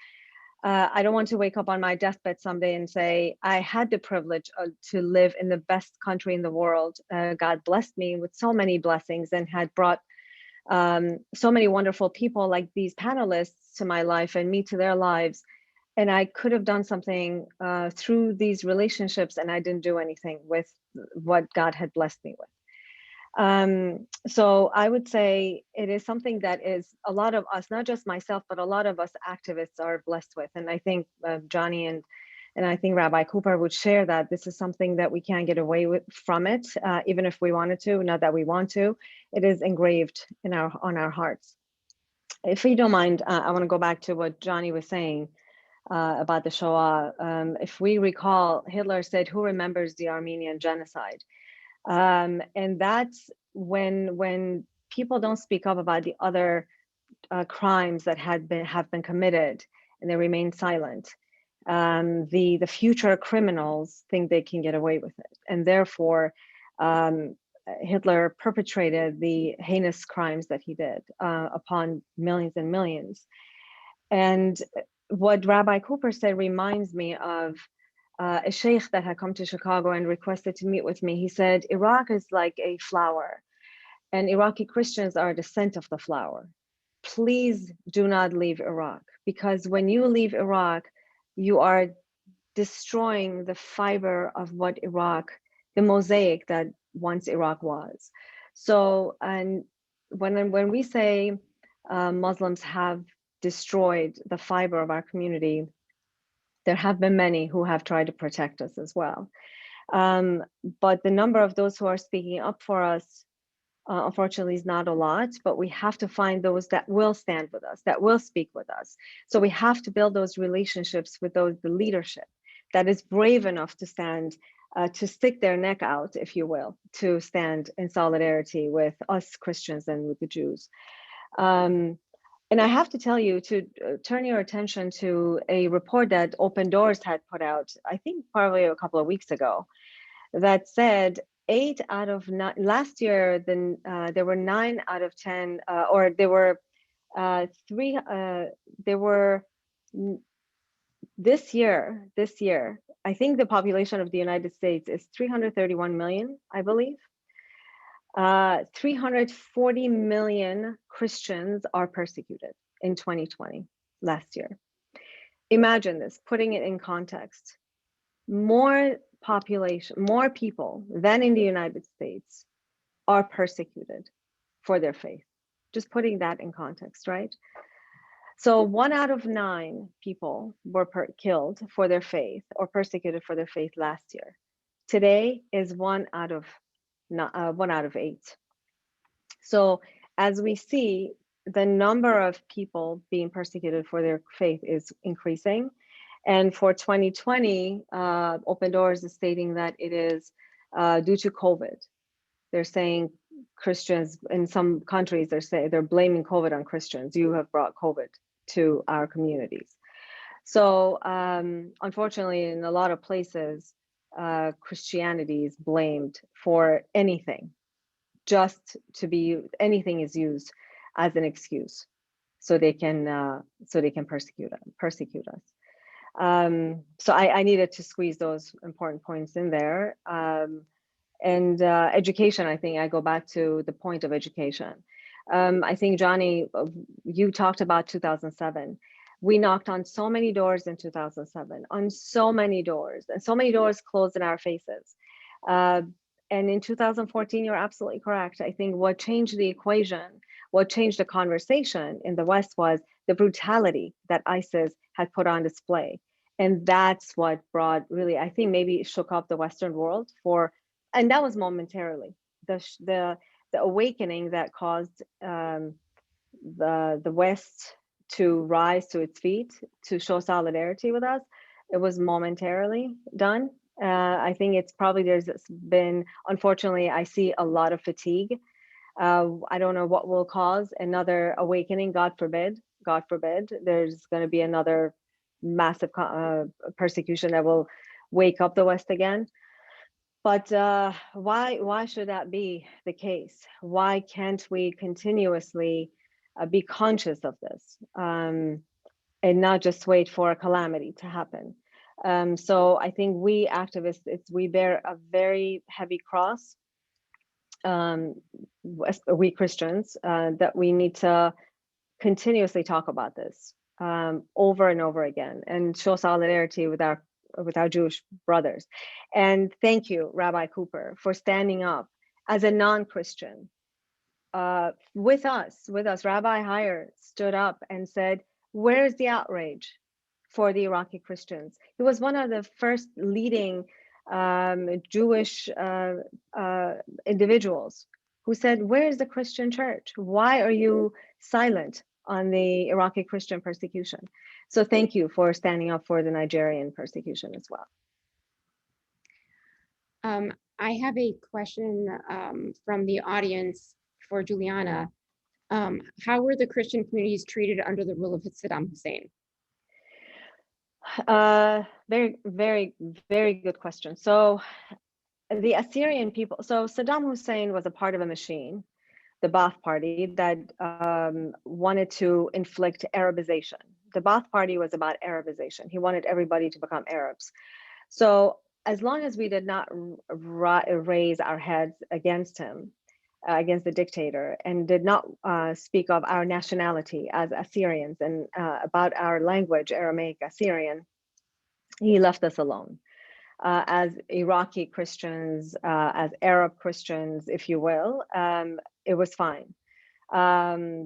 I don't want to wake up on my deathbed someday and say, I had the privilege to live in the best country in the world. God blessed me with so many blessings and had brought so many wonderful people like these panelists to my life and me to their lives. And I could have done something through these relationships, and I didn't do anything with what God had blessed me with. So I would say it is something that is a lot of us, not just myself, but a lot of us activists are blessed with. And I think Johnny and And I think Rabbi Cooper would share that this is something that we can't get away with from it, even if we wanted to, not that we want to. It is engraved in on our hearts. If you don't mind, I want to go back to what Johnny was saying about the Shoah. If we recall, Hitler said, "Who remembers the Armenian genocide?" And that's when people don't speak up about the other crimes that have been committed, and they remain silent. The future criminals think they can get away with it, and therefore Hitler perpetrated the heinous crimes that he did upon millions and millions. And what Rabbi Cooper said reminds me of a sheikh that had come to Chicago and requested to meet with me. He said, Iraq is like a flower, and Iraqi Christians are the scent of the flower. Please do not leave Iraq, because when you leave Iraq, you are destroying the fiber of what Iraq, the mosaic that once Iraq was. So, and when we say Muslims have destroyed the fiber of our community, there have been many who have tried to protect us as well. But the number of those who are speaking up for us, unfortunately, is not a lot, but we have to find those that will stand with us, that will speak with us. So we have to build those relationships with the leadership that is brave enough to stand, to stick their neck out, if you will, to stand in solidarity with us Christians and with the Jews. And I have to tell you to turn your attention to a report that Open Doors had put out, I think probably a couple of weeks ago, that said 8 out of 9, last year, there were 9 out of 10, or there were this year, I think the population of the United States is 331 million, I believe. 340 million Christians are persecuted in 2020, last year. Imagine this, putting it in context. More population, more people than in the United States are persecuted for their faith. Just putting that in context, right? So 1 out of 9 people were killed for their faith or persecuted for their faith last year. Today is 1 out of 8. So as we see, the number of people being persecuted for their faith is increasing. And for 2020, Open Doors is stating that it is due to COVID. They're saying Christians in some countries, they're blaming COVID on Christians. You have brought COVID to our communities. So unfortunately, in a lot of places, Christianity is blamed for anything. Just to be, anything is used as an excuse, so they can persecute us. So I needed to squeeze those important points in there. And education, I think I go back to the point of education. I think, Johnny, you talked about 2007. We knocked on so many doors in 2007, on so many doors, and so many doors closed in our faces. And in 2014, you're absolutely correct. I think what changed the equation, what changed the conversation in the West was the brutality that ISIS had put on display. And that's what brought, really, I think maybe shook up the Western world and that was momentarily. The awakening that caused the West to rise to its feet, to show solidarity with us, it was momentarily done. I think it's probably, there's been, unfortunately, I see a lot of fatigue. I don't know what will cause another awakening. God forbid, there's going to be another massive persecution that will wake up the West again. But why should that be the case? Why can't we continuously be conscious of this and not just wait for a calamity to happen? So I think we activists, we bear a very heavy cross, we Christians, that we need to continuously talk about this over and over again and show solidarity with our Jewish brothers. And thank you, Rabbi Cooper, for standing up as a non-Christian with us. Rabbi Heyer stood up and said, where's the outrage? for the Iraqi Christians. He was one of the first leading Jewish individuals who said, where is the Christian church? Why are you silent on the Iraqi Christian persecution? So thank you for standing up for the Nigerian persecution as well. I have a question from the audience for Juliana. How were the Christian communities treated under the rule of Saddam Hussein? Very, very, very good question. So the Assyrian people, so Saddam Hussein was a part of a machine, the Ba'ath Party, that wanted to inflict Arabization. The Ba'ath Party was about Arabization. He wanted everybody to become Arabs. So as long as we did not raise our heads against him, against the dictator, and did not speak of our nationality as Assyrians and about our language, Aramaic Assyrian, he left us alone. As Iraqi Christians, as Arab Christians, if you will, it was fine.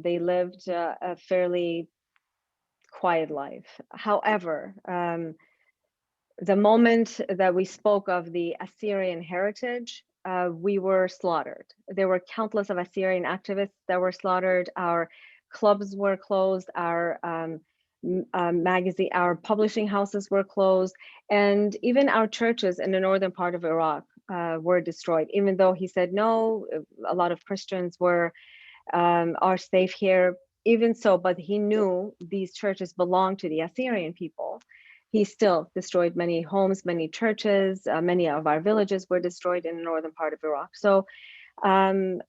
They lived a fairly quiet life. However, the moment that we spoke of the Assyrian heritage, we were slaughtered. There were countless of Assyrian activists that were slaughtered. Our clubs were closed. Our magazine, our publishing houses were closed, and even our churches in the northern part of Iraq were destroyed. Even though he said no, a lot of Christians are safe here. Even so, but he knew these churches belonged to the Assyrian people. He still destroyed many homes, many churches, many of our villages were destroyed in the northern part of Iraq. So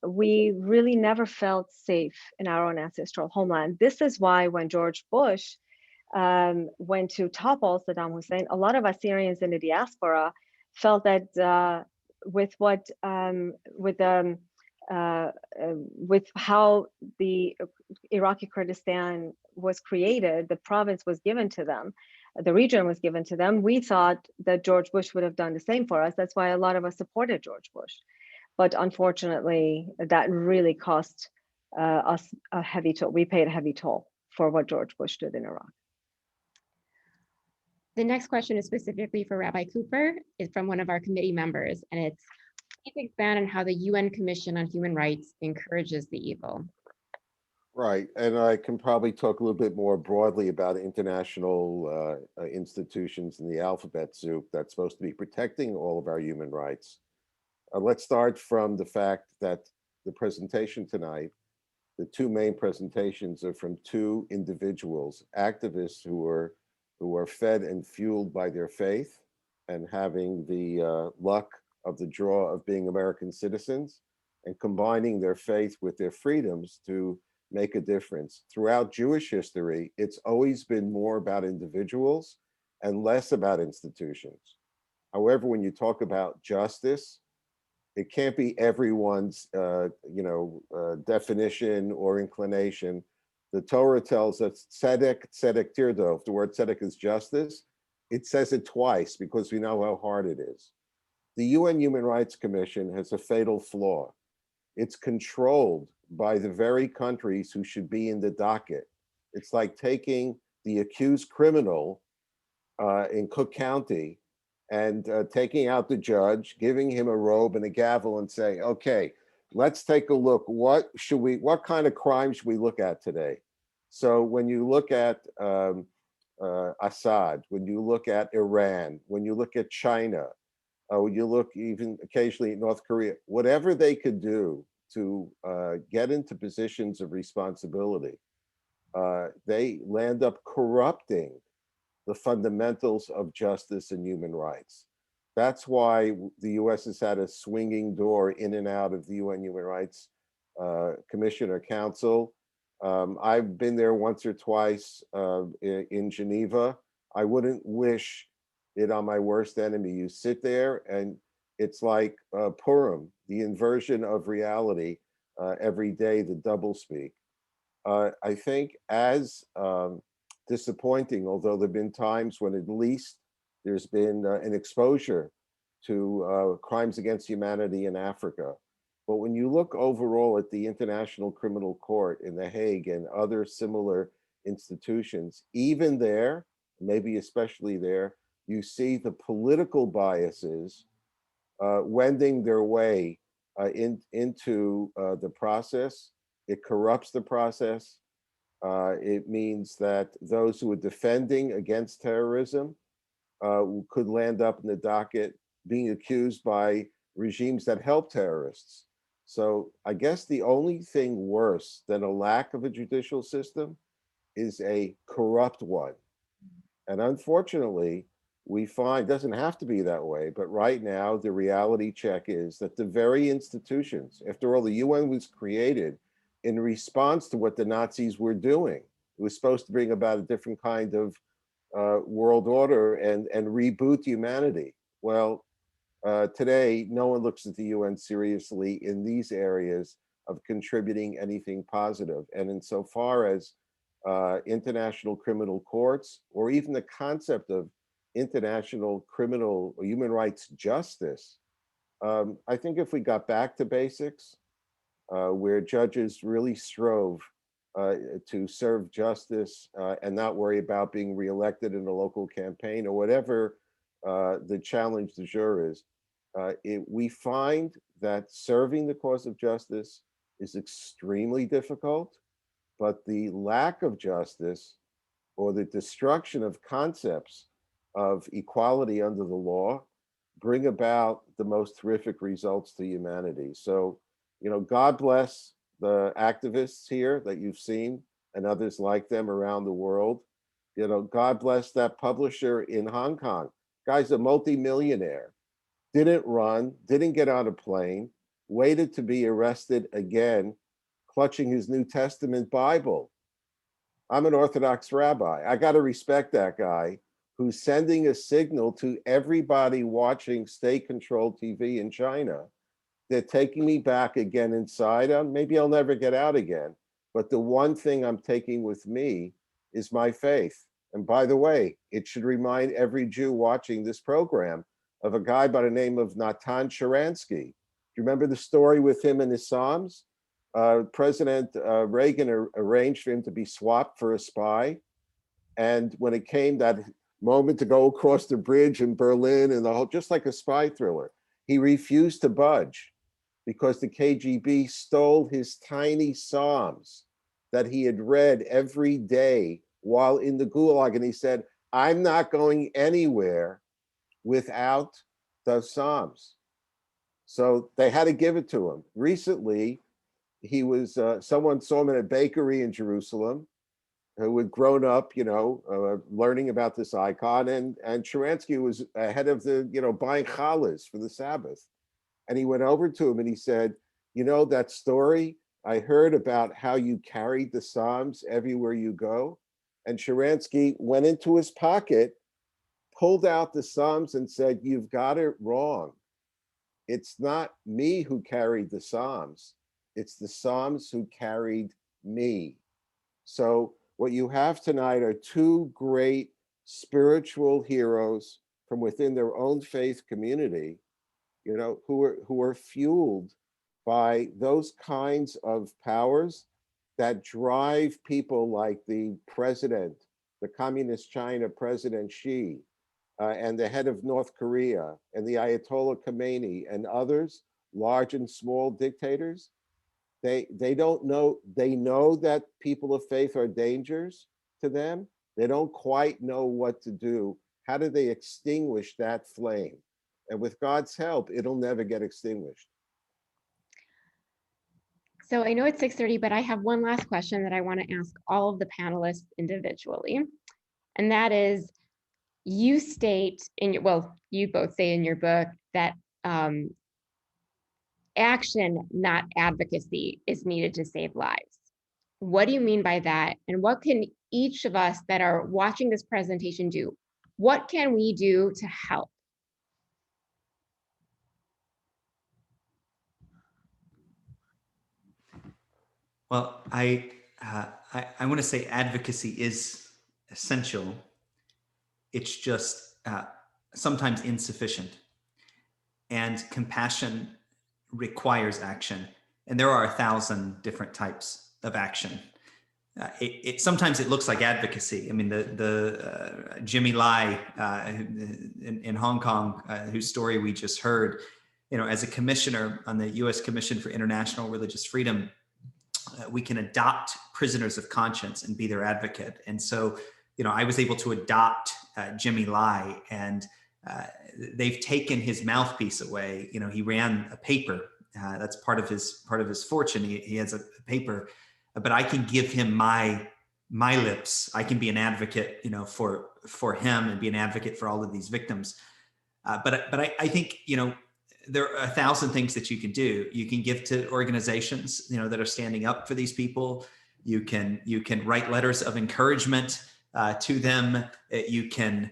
we really never felt safe in our own ancestral homeland. This is why when George Bush went to topple Saddam Hussein, a lot of Assyrians in the diaspora felt that with how the Iraqi Kurdistan was created, the province was given to them, the region was given to them, we thought that George Bush would have done the same for us. That's why a lot of us supported George Bush. But unfortunately, that really cost us a heavy toll. We paid a heavy toll for what George Bush did in Iraq. The next question is specifically for Rabbi Cooper. It's from one of our committee members, and it's, please expand on how the UN Commission on Human Rights encourages the evil. Right, and I can probably talk a little bit more broadly about international institutions in the alphabet soup that's supposed to be protecting all of our human rights. Let's start from the fact that the presentation tonight, the two main presentations are from two individuals, activists who are fed and fueled by their faith and having the luck of the draw of being American citizens and combining their faith with their freedoms to make a difference. Throughout Jewish history, it's always been more about individuals and less about institutions. However, when you talk about justice, it can't be everyone's definition or inclination. The Torah tells us tzedek, tzedek tirdof. The word tzedek is justice. It says it twice because we know how hard it is. The UN Human Rights Commission has a fatal flaw. It's controlled by the very countries who should be in the docket. It's like taking the accused criminal in Cook County and taking out the judge, giving him a robe and a gavel and saying, okay, let's take a look. What kind of crime should we look at today? So when you look at Assad, when you look at Iran, when you look at China, when you look even occasionally at North Korea, whatever they could do to get into positions of responsibility, they land up corrupting the fundamentals of justice and human rights. That's why the US has had a swinging door in and out of the UN Human Rights Commission or Council. I've been there once or twice in Geneva. I wouldn't wish it on my worst enemy. You sit there and it's like Purim, the inversion of reality every day, the doublespeak. I think as disappointing, although there have been times when at least there's been an exposure to crimes against humanity in Africa. But when you look overall at the International Criminal Court in The Hague and other similar institutions, even there, maybe especially there, you see the political biases wending their way into the process. It corrupts the process. It means that those who are defending against terrorism could land up in the docket being accused by regimes that help terrorists. So I guess the only thing worse than a lack of a judicial system is a corrupt one. And unfortunately, we find, doesn't have to be that way, but right now the reality check is that the very institutions, after all, the UN was created in response to what the Nazis were doing. It was supposed to bring about a different kind of world order and reboot humanity. Well, today, no one looks at the UN seriously in these areas of contributing anything positive. And insofar as international criminal courts, or even the concept of international criminal or human rights justice, I think if we got back to basics, where judges really strove to serve justice and not worry about being reelected in a local campaign or whatever the challenge du jour is, we find that serving the cause of justice is extremely difficult, but the lack of justice or the destruction of concepts of equality under the law bring about the most horrific results to humanity. So, you know, God bless the activists here that you've seen and others like them around the world. You know, God bless that publisher in Hong Kong. Guy's a multimillionaire, didn't run, didn't get on a plane, waited to be arrested again, clutching his New Testament Bible. I'm an Orthodox rabbi. I got to respect that guy who's sending a signal to everybody watching state-controlled TV in China. They're taking me back again inside. Maybe I'll never get out again. But the one thing I'm taking with me is my faith. And by the way, it should remind every Jew watching this program of a guy by the name of Natan Sharansky. Do you remember the story with him and his Psalms? President Reagan arranged for him to be swapped for a spy. And when it came that moment to go across the bridge in Berlin and the whole, just like a spy thriller, he refused to budge because the KGB stole his tiny Psalms that he had read every day while in the Gulag. And he said, I'm not going anywhere without those Psalms. So they had to give it to him. Recently, he was, someone saw him in a bakery in Jerusalem who had grown up, you know, learning about this icon. And Sharansky was ahead of the, you know, buying challahs for the Sabbath. And he went over to him and he said, you know, that story I heard about how you carried the Psalms everywhere you go. And Sharansky went into his pocket, pulled out the Psalms and said, you've got it wrong. It's not me who carried the Psalms. It's the Psalms who carried me. So what you have tonight are two great spiritual heroes from within their own faith community, you know, who are fueled by those kinds of powers that drive people like the president, the communist China president Xi, and the head of North Korea, and the Ayatollah Khomeini, and others, large and small dictators. They don't know, they know that people of faith are dangers to them. They don't quite know what to do. How do they extinguish that flame? And with God's help, it'll never get extinguished. So I know it's 6:30, but I have one last question that I want to ask all of the panelists individually. And that is, you state in your, well, you both say in your book that action, not advocacy, is needed to save lives. What do you mean by that? And what can each of us that are watching this presentation do? What can we do to help? Well, I want to say advocacy is essential. It's just sometimes insufficient. And compassion requires action. And there are 1,000 different types of action. sometimes it looks like advocacy. I mean, Jimmy Lai in Hong Kong, whose story we just heard, as a commissioner on the U.S. Commission for International Religious Freedom, we can adopt prisoners of conscience and be their advocate. And so, I was able to adopt Jimmy Lai, and they've taken his mouthpiece away. He ran a paper. That's part of his fortune. He has a paper, but I can give him my lips. I can be an advocate, for him, and be an advocate for all of these victims. But I think, there are 1,000 things that you can do. You can give to organizations, that are standing up for these people. You can write letters of encouragement to them. You can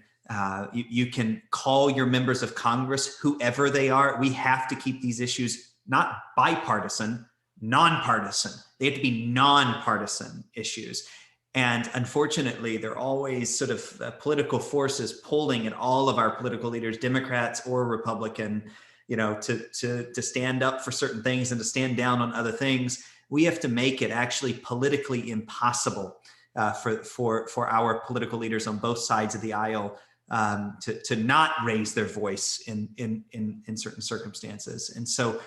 call your members of Congress, whoever they are. We have to keep these issues not bipartisan, nonpartisan. They have to be nonpartisan issues. And unfortunately, there are always sort of political forces pulling at all of our political leaders, Democrats or Republican, to stand up for certain things and to stand down on other things. We have to make it actually politically impossible for our political leaders on both sides of the aisle to not raise their voice in certain circumstances. And so,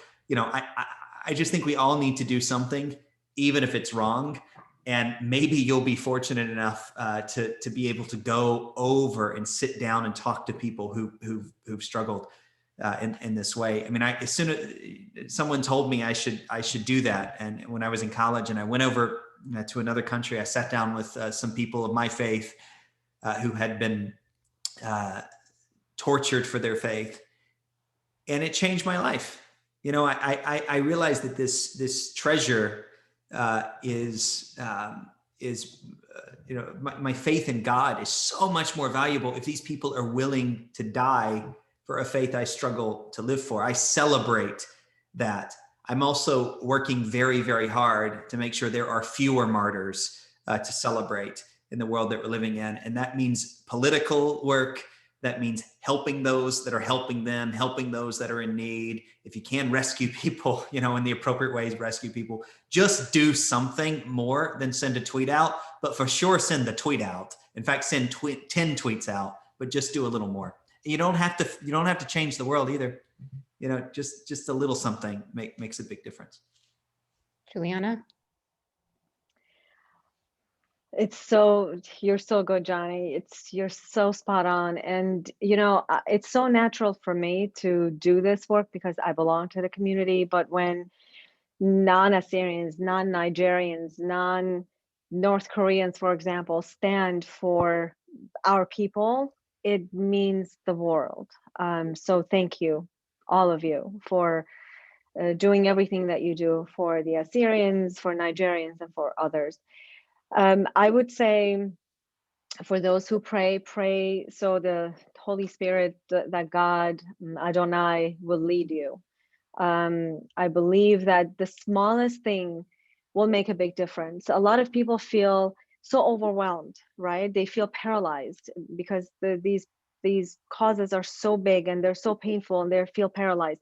I just think we all need to do something, even if it's wrong. And maybe you'll be fortunate enough to be able to go over and sit down and talk to people who've struggled in this way. I mean, as soon as someone told me I should do that, and when I was in college and I went over to another country, I sat down with some people of my faith who had been tortured for their faith, and it changed my life. I realized that this treasure is my faith in God is so much more valuable if these people are willing to die for a faith I struggle to live for. I celebrate that. I'm also working very, very hard to make sure there are fewer martyrs to celebrate in the world that we're living in. And that means political work. That means helping those that are helping them, helping those that are in need. If you can rescue people, in the appropriate ways, rescue people. Just do something more than send a tweet out, but for sure send the tweet out. In fact, send 10 tweets out, but just do a little more. You don't have to change the world either. Just a little something makes a big difference. Juliana? You're so good, Johnny. You're so spot on. And, it's so natural for me to do this work because I belong to the community. But when non-Assyrians, non-Nigerians, non-North Koreans, for example, stand for our people, it means the world. So thank you, all of you, for doing everything that you do for the Assyrians, for Nigerians, and for others. I would say for those who pray so the Holy Spirit, that God, Adonai, will lead you. I believe that the smallest thing will make a big difference. A lot of people feel so overwhelmed, right? They feel paralyzed because these causes are so big and they're so painful and they feel paralyzed.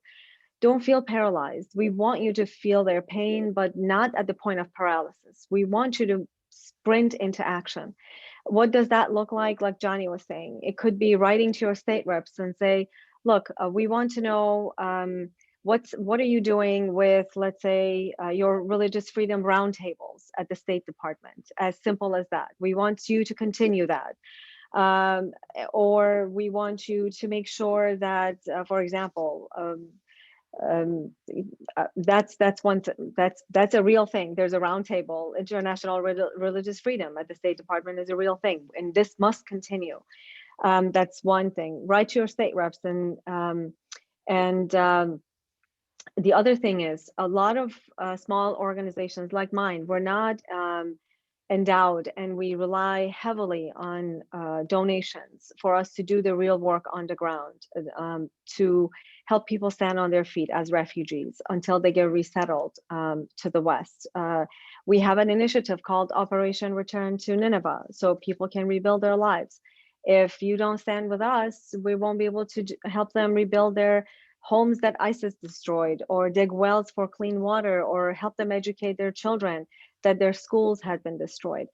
Don't feel paralyzed. We want you to feel their pain, but not at the point of paralysis. We want you to sprint into action. What does that look like? Like Johnny was saying, it could be writing to your state reps and say, look, we want to know what are you doing with, let's say, your religious freedom roundtables at the State Department? As simple as that. We want you to continue that. Or we want you to make sure that, for example, that's a real thing. There's a roundtable, international religious freedom at the State Department is a real thing, and this must continue. That's one thing. Write to your state reps, and the other thing is a lot of small organizations like mine, we're not endowed, and we rely heavily on donations for us to do the real work on the ground, to help people stand on their feet as refugees until they get resettled to the West. We have an initiative called Operation Return to Nineveh, so people can rebuild their lives. If you don't stand with us, we won't be able to help them rebuild their homes that ISIS destroyed, or dig wells for clean water, or help them educate their children. that their schools had been destroyed.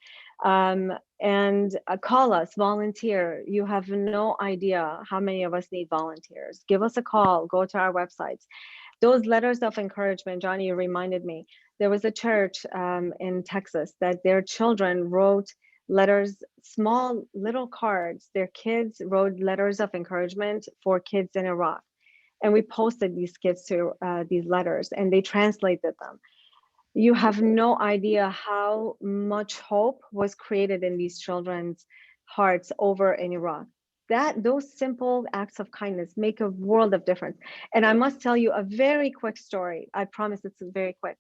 And call us, volunteer. You have no idea how many of us need volunteers. Give us a call, go to our websites. Those letters of encouragement, Johnny, you reminded me, there was a church in Texas that their children wrote letters, small little cards. Their kids wrote letters of encouragement for kids in Iraq. And we posted these kids to these letters, and they translated them. You have no idea how much hope was created in these children's hearts over in Iraq. Those simple acts of kindness make a world of difference. And I must tell you a very quick story. I promise it's very quick.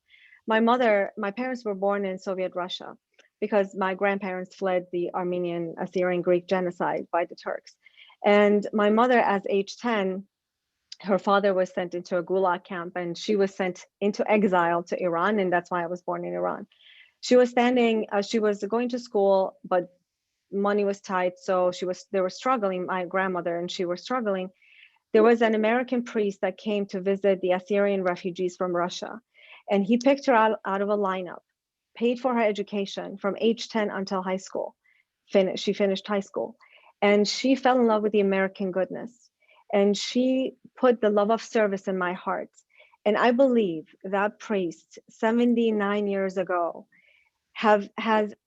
My parents were born in Soviet Russia because my grandparents fled the Armenian, Assyrian, Greek genocide by the Turks. And my mother, as age 10, her father was sent into a gulag camp, and she was sent into exile to Iran, and that's why I was born in Iran. She was going to school, but money was tight, so they were struggling, my grandmother and she were struggling. There was an American priest that came to visit the Assyrian refugees from Russia, and he picked her out of a lineup, paid for her education from age 10 until high school. She finished high school, and she fell in love with the American goodness. And she put the love of service in my heart. And I believe that priest 79 years ago has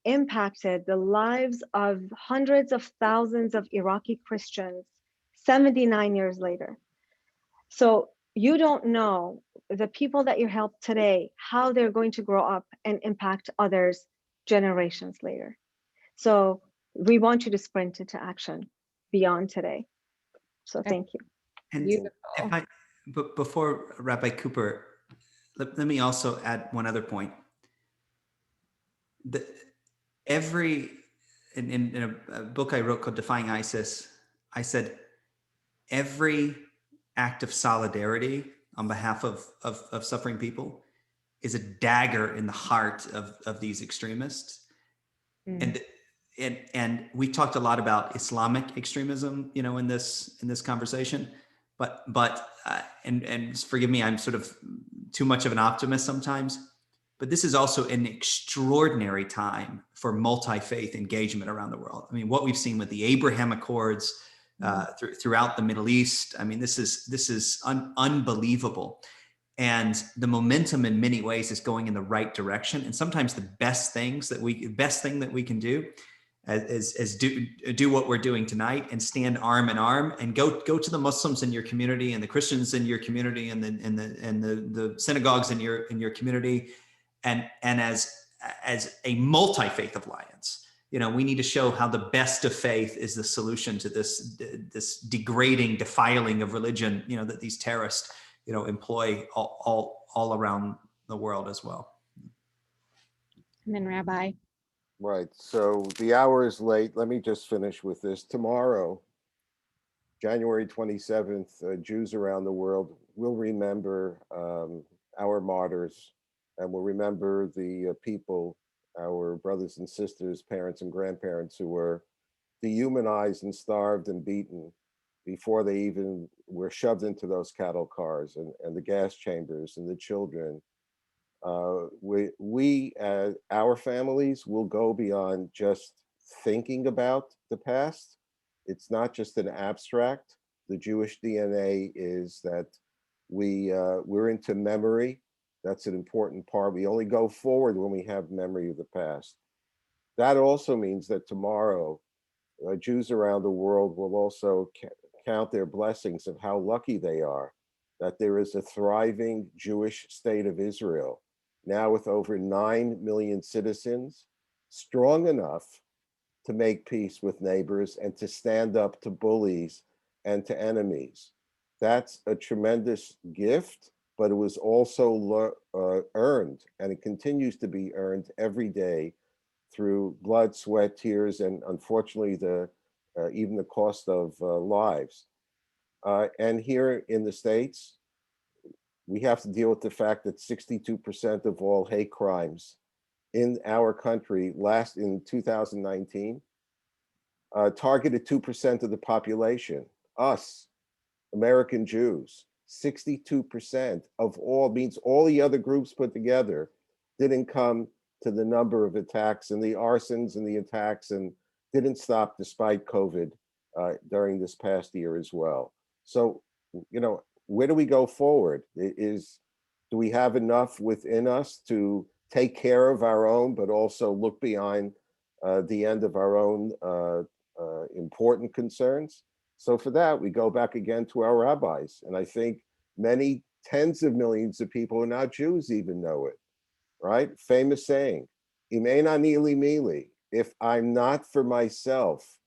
impacted the lives of hundreds of thousands of Iraqi Christians 79 years later. So you don't know the people that you help today, how they're going to grow up and impact others generations later. So we want you to sprint into action beyond today. So thank you. And Beautiful. but before Rabbi Cooper, let me also add one other point. In a book I wrote called Defying ISIS, I said every act of solidarity on behalf of suffering people is a dagger in the heart of these extremists. And we talked a lot about Islamic extremism, in this conversation, but forgive me, I'm sort of too much of an optimist sometimes, but this is also an extraordinary time for multi-faith engagement around the world. I mean, what we've seen with the Abraham Accords throughout the Middle East, I mean, this is unbelievable. And the momentum in many ways is going in the right direction. And sometimes the best thing that we can do is do what we're doing tonight and stand arm in arm and go to the Muslims in your community and the Christians in your community and the synagogues in your community and as a multi-faith alliance. We need to show how the best of faith is the solution to this degrading, defiling of religion, that these terrorists employ all around the world as well. And then Rabbi. Right. So the hour is late. Let me just finish with this. Tomorrow, January 27th, Jews around the world will remember our martyrs, and will remember the people, our brothers and sisters, parents and grandparents who were dehumanized and starved and beaten before they even were shoved into those cattle cars and the gas chambers, and the children. Our families will go beyond just thinking about the past. It's not just an abstract. The Jewish DNA is that we're into memory. That's an important part. We only go forward when we have memory of the past. That also means that tomorrow, Jews around the world will also count their blessings of how lucky they are that there is a thriving Jewish state of Israel, now with over 9 million citizens, strong enough to make peace with neighbors and to stand up to bullies and to enemies. That's a tremendous gift, but it was also earned, and it continues to be earned every day through blood, sweat, tears, and unfortunately, even the cost of lives. And here in the States, we have to deal with the fact that 62% of all hate crimes in our country in 2019 targeted 2% of the population, us, American Jews. 62% of all, means all the other groups put together didn't come to the number of attacks and the arsons and the attacks, and didn't stop despite COVID during this past year as well. So, where do we go forward? Do we have enough within us to take care of our own, but also look behind the end of our own important concerns? So for that, we go back again to our rabbis. And I think many tens of millions of people, and not Jews, even know it, right? Famous saying, "Im ein ani li mili," if I'm not for myself,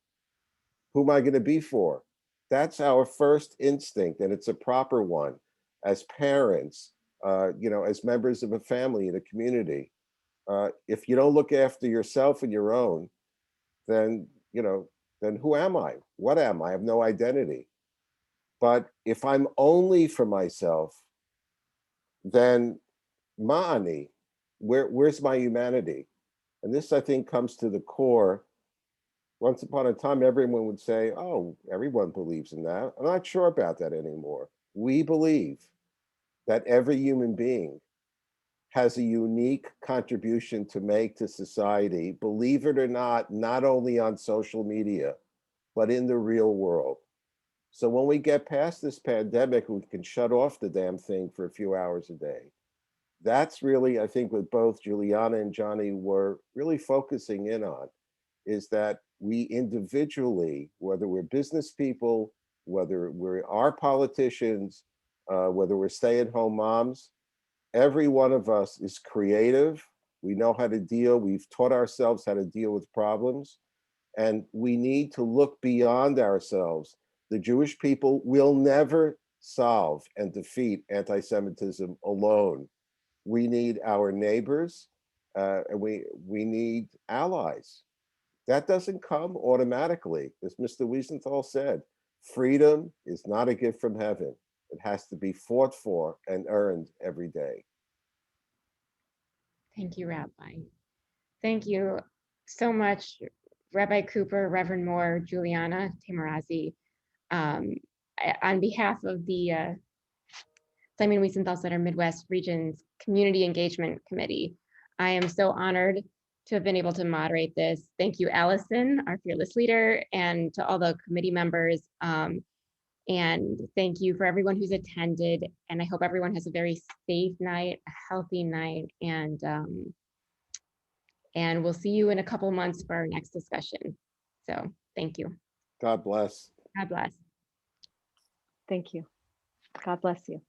who am I going to be for? That's our first instinct, and it's a proper one as parents, as members of a family in a community. If you don't look after yourself and your own, then then who am I? What am I? I have no identity. But if I'm only for myself, then ma'ani, where's my humanity? And this, I think, comes to the core. Once upon a time, everyone would say, oh, everyone believes in that. I'm not sure about that anymore. We believe that every human being has a unique contribution to make to society, believe it or not only on social media, but in the real world. So when we get past this pandemic, we can shut off the damn thing for a few hours a day. That's really, I think, what both Juliana and Johnny were really focusing in on, is that we individually, whether we're business people, whether we're our politicians, whether we're stay-at-home moms, every one of us is creative. We know how to deal. We've taught ourselves how to deal with problems. And we need to look beyond ourselves. The Jewish people will never solve and defeat anti-Semitism alone. We need our neighbors, and we need allies. That doesn't come automatically. As Mr. Wiesenthal said, freedom is not a gift from heaven. It has to be fought for and earned every day. Thank you, Rabbi. Thank you so much, Rabbi Cooper, Reverend Moore, Juliana Tamarazzi. On behalf of the Simon Wiesenthal Center Midwest Region's Community Engagement Committee, I am so honored to have been able to moderate this. Thank you, Allison, our fearless leader, and to all the committee members. And thank you for everyone who's attended. And I hope everyone has a very safe night, a healthy night, and we'll see you in a couple months for our next discussion. So thank you. God bless. God bless. Thank you. God bless you.